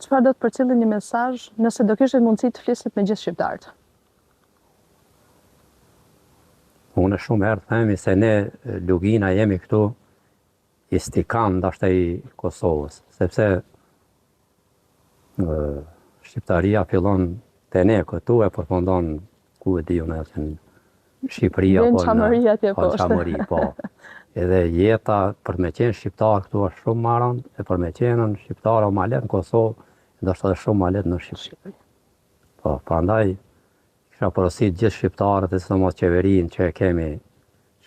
Çfarë do të përcjelli një mesazh nëse do kishit mundësi të flisit me gjithë shqiptarët? Unë shumë herë themi se ne Lugina jemi këtu istikan dashte i Kosovës, sepse Shqiptaria fillon te ne këtu e përfundon ku e di unë që në Shqipëria Vjen po çamëria atje poshtë. çamëri, po. Edhe jeta për me qenë shqiptar këtu është shumë ma rëndë, e për me qenë shqiptar o ma letë në Kosovë, ndoshta edhe shumë ma letë në Shqipëri. Po, prandaj kisha porosit gjithë shqiptarët e sidomos qeverinë që e kemi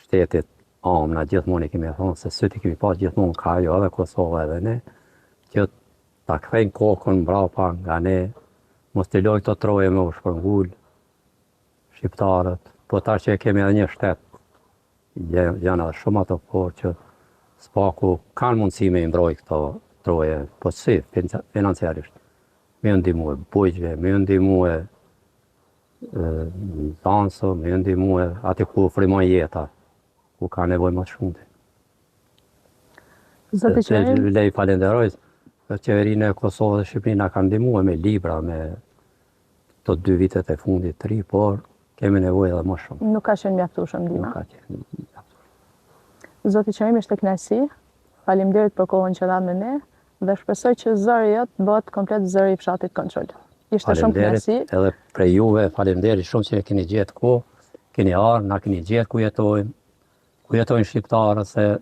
shtetit na gjithmonë i kemi thonë se syti kemi pas gjithmonë ka jo edhe Kosova edhe ne, që ta kthejnë kokën mbrapa nga ne, mos të lojnë këto troje me u shpërngull shqiptarët, po tash që e kemi edhe një shtet, janë edhe shumë ato kohë që spaku kanë mundësi me i mbroj këto troje, po si, financiarisht. Me ndihmue bujqve, me ndihmue danso, me ndihmue aty ku frymon jeta, ku ka nevojë më shumë. Zoti Qerim, Le i falenderoj qeverinë e Kosovës dhe Shqipërinë na kanë ndihmuar me libra, me të 2 vitet e fundit 3, por kemi nevojë edhe më shumë. nuk ka qenë mjaftueshëm Nuk ndihma. ka qenë. Zoti Qerim, ishte kënaqësi. Faleminderit për kohën që dha me ne dhe shpresoj që zëri jot bëhet komplet zëri i fshatit Konçol. Ishte shumë Faleminderit kënaqësi. edhe prej juve, faleminderit shumë që ne keni gjetë kohë, keni ardhur, na keni gjetë ku jetojnë shqiptarët, se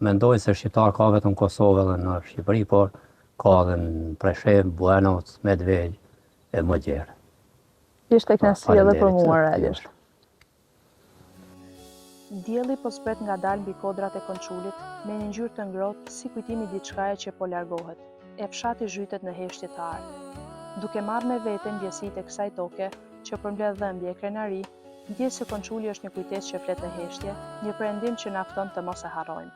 mendojnë se shqiptar ka vetëm në Kosovë dhe në Shqipëri, por ka edhe në Preshevë, Buenos, Medvej e më gjerë. Ishte kënaqësi edhe për mua Faleminderit. realisht. Dielli po zbret ngadalë mbi kodrat e Konçulit me një ngjyrë të ngrohtë si kujtimi diçkaje që po largohet. E fshati zhytet në heshtje të ardhmë. Duke marrë me vete ndjesitë e kësaj toke që përmbledh dhëmbje e krenari, ndjej se Konçuli është një kujtesë që flet në heshtje, një perëndim që na fton të mos e harrojmë.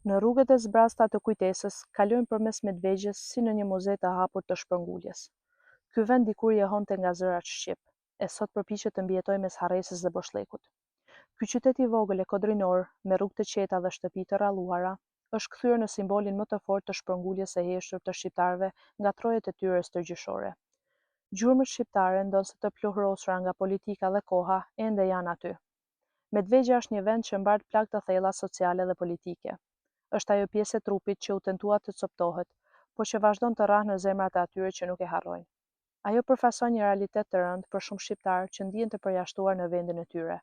Në rrugët e zbrasta të kujtesës, kalojmë përmes Medvegjes si në një muze të hapur të shpërnguljes. Ky vend dikur jehonte nga zërat shqip, e sot përpiqet të mbijetojë mes Harresës dhe Boshllekut. Ky qytet i vogël e kodrinor, me rrugë të qeta dhe shtëpi të rralluara, është kthyer në simbolin më të fortë të shpërnguljes së heshtur të shqiptarëve nga trojet e tyre stërgjyshore. Gjurmët shqiptare, ndonse të pluhrosura nga politika dhe koha, ende janë aty. Medvegja është një vend që mbart plagë të thella sociale dhe politike. Është ajo pjesë e trupit që u tentua të coptohet, por që vazhdon të rrahë në zemrat e atyre që nuk e harrojnë. Ajo përfason një realitet të rëndë për shumë shqiptarë që ndihen të përjashtuar në vendin e tyre,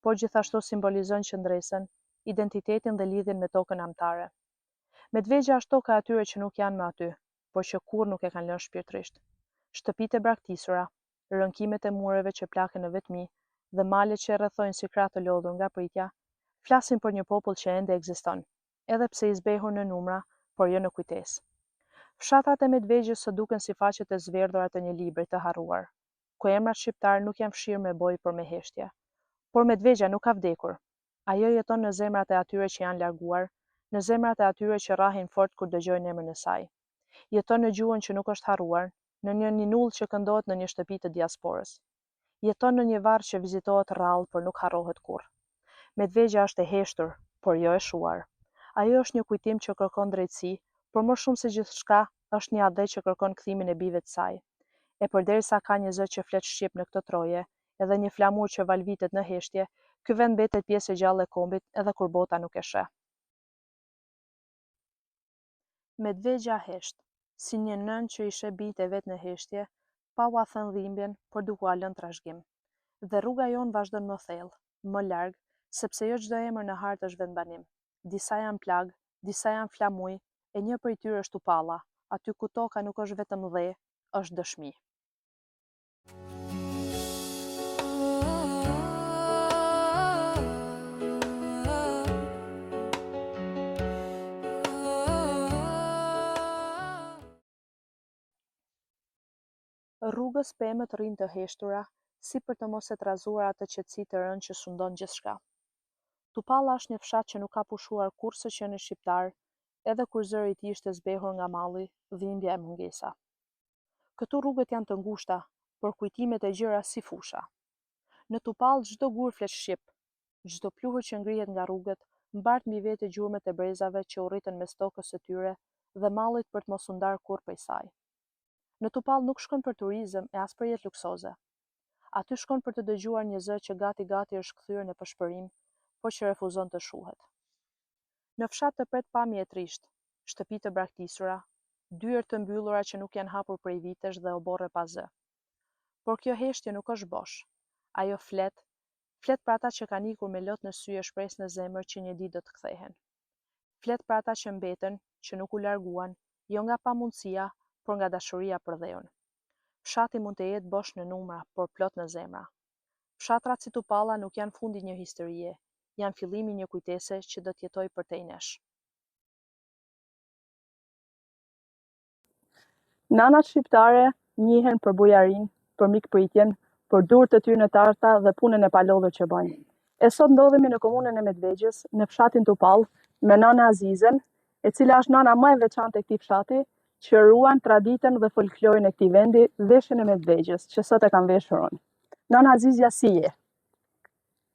por gjithashtu simbolizon qëndresën, identitetin dhe lidhjen me tokën amtare. Medvegja është toka e atyre që nuk janë më aty, por që kurrë nuk e kanë lënë shpirtërisht. Shtëpitë e braktisura, rrënkimet e mureve që plaken në vetmi dhe malet që rrethojnë si krah të lodhur nga pritja, flasin për një popull që ende ekziston, edhe pse i zbehur në numra, por jo në kujtesë. Fshatrat e Medvegjes së duken si faqet e zverdhura të një libri të harruar, ku emrat shqiptar nuk janë fshirë me bojë por me heshtje. Por Medvegja nuk ka vdekur. Ajo jeton në zemrat e atyre që janë larguar, në zemrat e atyre që rrahin fort kur dëgjojnë emrin e saj. Jeton në gjuhën që nuk është harruar, në një ninull që këndohet në një shtëpi të diasporës. Jeton në një varr që vizitohet rrallë, por nuk harrohet kurrë. Medvegja është e heshtur, por jo e shuar. Ajo është një kujtim që kërkon drejtësi, por më shumë se gjithçka është një adhet që kërkon kthimin e bijve të saj. E përderisa ka një zë që flet shqip në këtë troje, edhe një flamur që valvitet në heshtje, ky vend mbetet pjesë e gjallë e kombit edhe kur bota nuk e sheh. Medvegja hesht, si një nën që i sheh bijtë e vet në heshtje, pa ua thënë dhimbjen, por duke ua lënë trashëgim. Dhe rruga jonë vazhdon më thellë, më larg, sepse jo çdo emër në hartë është vendbanim. Disa janë plag, disa janë flamuj, e një prej tyre është Tupalla, aty ku toka nuk është vetëm dhe, është dëshmi. Rrugës pemët rrinë të heshtura, si për të mos e trazuar atë qetësi të rënë që sundon gjithçka. Tupalla është një fshat që nuk ka pushuar kurrë që në shqiptar, edhe kur zëri i tij ishte zbehur nga malli, dhimbja e mungesa. Këtu rrugët janë të ngushta, por kujtimet e gjëra si fusha. Në Tupallë çdo gur flet shqip, çdo pluhur që ngrihet nga rrugët mbart mbi vete gjurmët e brezave që urritën mes tokës së tyre dhe mallit për të mos u ndarë kurrë prej saj. Në Tupallë nuk shkon për turizëm e as për jetë luksoze. Aty shkon për të dëgjuar një zë që gati është kthyer në pëshpërim, por që refuzon të shuhet. Në fshat të pret pamje e trisht, shtëpi të braktisura, dyer të mbyllura që nuk janë hapur prej vitesh dhe oborre pa zë. Por kjo heshtje nuk është bosh. Ajo flet për ata që kanë ikur me lot në sy e shpresë në zemër që një ditë do të kthehen. Flet për ata që mbetën, që nuk u larguan, jo nga pamundësia, por nga dashuria për dheun. Fshati mund të jetë bosh në numra, por plot në zemra. Fshatrat si Tupalla nuk janë fundi një historie, janë fillimi një kujtese që do të jetojë përtej nesh. Nanat shqiptare njihen për bujarin, për mikpritjen, për durët e tyre të arta dhe punën e palodhur që bëjnë. E sot ndodhemi në komunën e Medvegjës, në fshatin Tupallë, me nana Azizen, e cila është nana më e veçantë e këtij fshati, që ruan traditën dhe folklorin e këtij vendi, veshjen e Medvegjës, që sot e kam veshur unë. Nana Azizja, si je?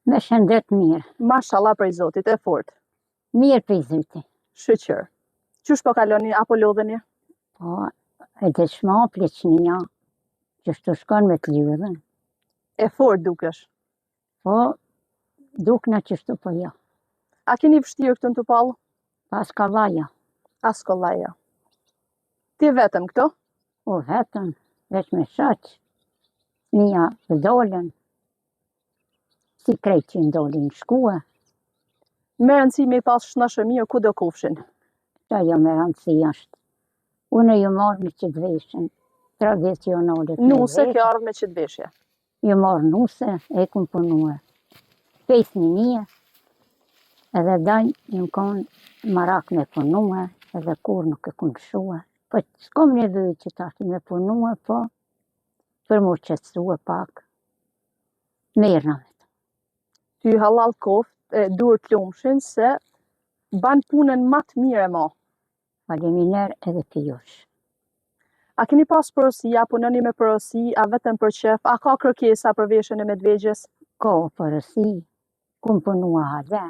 Me shëndet mirë. Mashallah prej Zotit, e fort. Mirë prej Zotit. Shqyr. Qysh po kaloni apo lodheni? Po, e të shma pleqnia, që shtu shkon me të ljudhen. E fort dukesh. Po, dukna që shtu po ja. A keni vështirë këtu në Tupallë? Pas kallaja. As kollaja. Ti vetëm këto? O, vetëm, veç me shaq. Mija të dolën. Si krejt që ndolin shkua. Me rëndësi me pas shnashë mirë ku do kufshin? Qa jo me rëndësi është. Une ju marrë me qëtë veshën. Tradicionalet me Nuse kjo ardhë me qëtë veshje. Ju marrë nuse, e kum punua. 5.000 edhe dajnë ju konë marak me punua, edhe kur nuk e kun shua. Po s'kom një dhëj që tashtë me punua, po për mu qëtësua pak. Mirë në vetë. Ty halal koft, dur të lumshin se ban punën matë mire ma. Faleminer edhe për jush. A keni pas porosi, a punoni me porosi, a vetëm për qef, a ka kërkesa për veshjen e Medvegjës? Ko përësi, kum punua hada,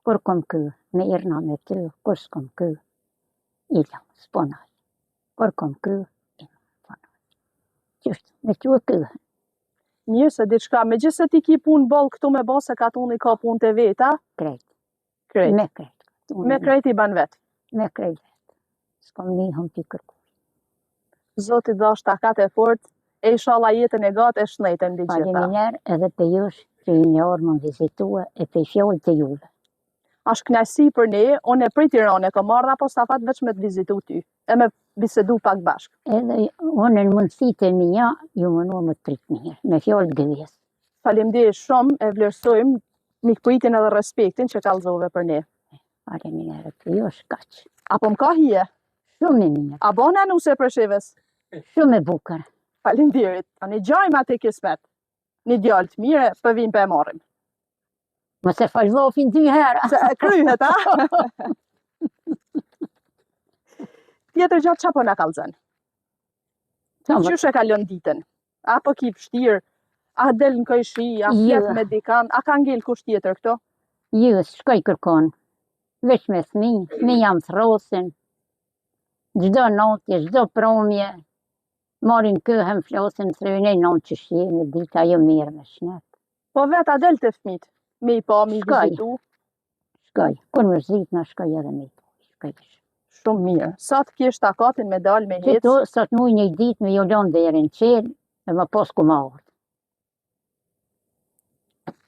kur kom kë, me irna me ty, kur s'kom kë, ila, s'ponaj. Kur kom kë, ila, s'ponaj. Qështë, me që kë. Mirë se diçka, me gjithë se ti ki punë bolë këtu me bo, se ka tuni ka punë të veta? Krejt. Krejt. Me krejt. Me krejt i ban vetë. Me krejt vetë. S'kom një hëm t'i kërku. Zotit dhash takat e fort, e inshallah jetën e gatë e shnetën di gjitha. Faleminer edhe për jush që i një orë më vizitua e për fjollë të juve. Ashtë knajsi për ne, unë e prej Tirane, kom ardha po stafat veç me të vizitu ty, e me bisedu pak bashkë. Edhe unë në mundësit e mija, ju mënua më të pritë mirë, me fjollë gëvjes. Faleminderit shumë, e vlerësojmë mikpritin edhe respektin që kallëzove për ne. Faleminer për jush kaq. Apo m'ka hije? Shumë e mirë, A bona nuse për shives? shumë e bukër. Faleminderit, a një gjajmë atë kismet. Një djallë të mire, për vim për e marrim. Mos e falvofin 2 herë. Se kryhet, a? Tjetër gjatë qa po na kallëzën? Qysh e kalon ditën? Apo ki vështirë? A del në këjshi, a flet me dikan? A ka ngel kush tjetër këto? Jës, shkoj kërkon. Veç me thmi jam throsin. Gjdo notje, gjdo promje. Marin këhem flasin, thërëne non që shjemi, dita jo mirë me shnet. Po vet a del të fmit? Me i pa, me i Shkoj. vizitu? Shkoj, kur më zhit në shkoj edhe me i po. Shkoj. Shumë mirë. Sa të kesh takatin me dalë me Që hec, to, sot muj një ditë me jo lanë verin qelë, e më pas ku ma ardhë.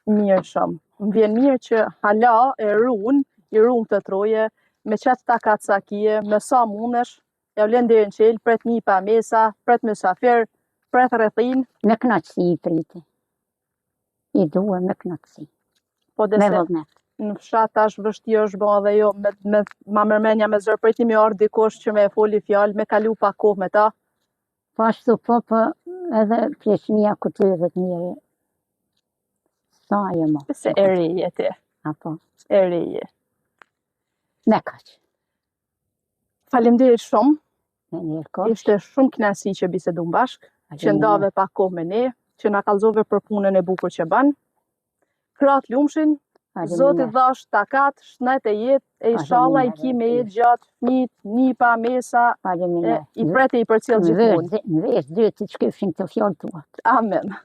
mirë shumë. Më vjen mirë që hala i runë këtë troje, me qatë takat sa kije, me sa mundesh, ja vlen deri në qelë, pret një pa mesa, pret mysafir, pret rrethin, Me knaqësi i priti. I duhe me knaqësi. po Me dese vëllnet. në fshat tash vështirë është bo edhe jo, me ma mërmenja me zërë priti mi ardhë dikush që me e foli fjalë, me kalu pa kohë me ta. Po ashtu po edhe pleqnia ku të lidhet njeri. Sa e mo. Se e reje ti, Apo, e reje. me kaq. Faleminderit shumë, Me njerë kosh. ishte shumë kënaqësi që bisedum bashkë, që ndave pa kohë me ne, që na kallëzove për punën e bukur që bën. Kratë lumshin, Zoti dhash takat, shnet e jetë, e inshallah i ki me jetë gjatë, fëmijët, nipa, mesa, i prete i përcjell gjithmonë. Në vesh, dy të shkyfshin të fjallë tuat. Amen.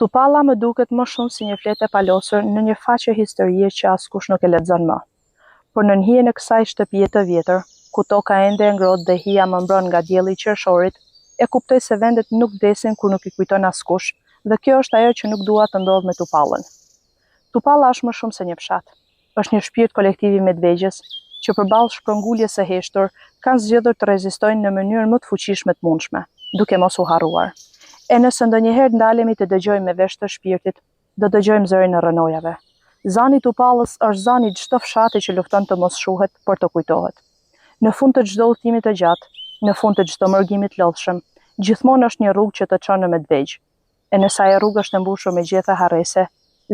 Tupalla më duket më shumë si një fletë e palosur në një faqe historie që askush nuk e lexon më. Por në hijen e kësaj shtëpie të vjetër, ku toka ende e ngrohtë dhe hija më mbron nga dielli i qershorit, e kuptoj se vendet nuk vdesin kur nuk i kujton askush, dhe kjo është ajo që nuk dua të ndodh me Tupallën. Tupalla është më shumë se një fshat. Është një shpirt kolektiv i medvegjes që përballë shpërnguljes së heshtur kanë zgjedhur të rezistojnë në mënyrën më të fuqishme të mundshme, duke mos u harruar. E nëse ndonjëherë ndalemi të dëgjojmë me vesh të shpirtit, do dëgjojmë zërin e rënojave. Zani i Tupallës është zani i çdo fshati që lufton të mos shuhet, por të kujtohet. Në fund të çdo udhëtimi të gjatë, në fund të çdo mërgimi të lodhshëm, gjithmonë është një rrugë që të çon në Medvegj. E nëse ajo rrugë është e mbushur me gjethe harrese,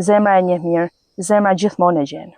zemra e njeh mirë, zemra gjithmonë e gjen.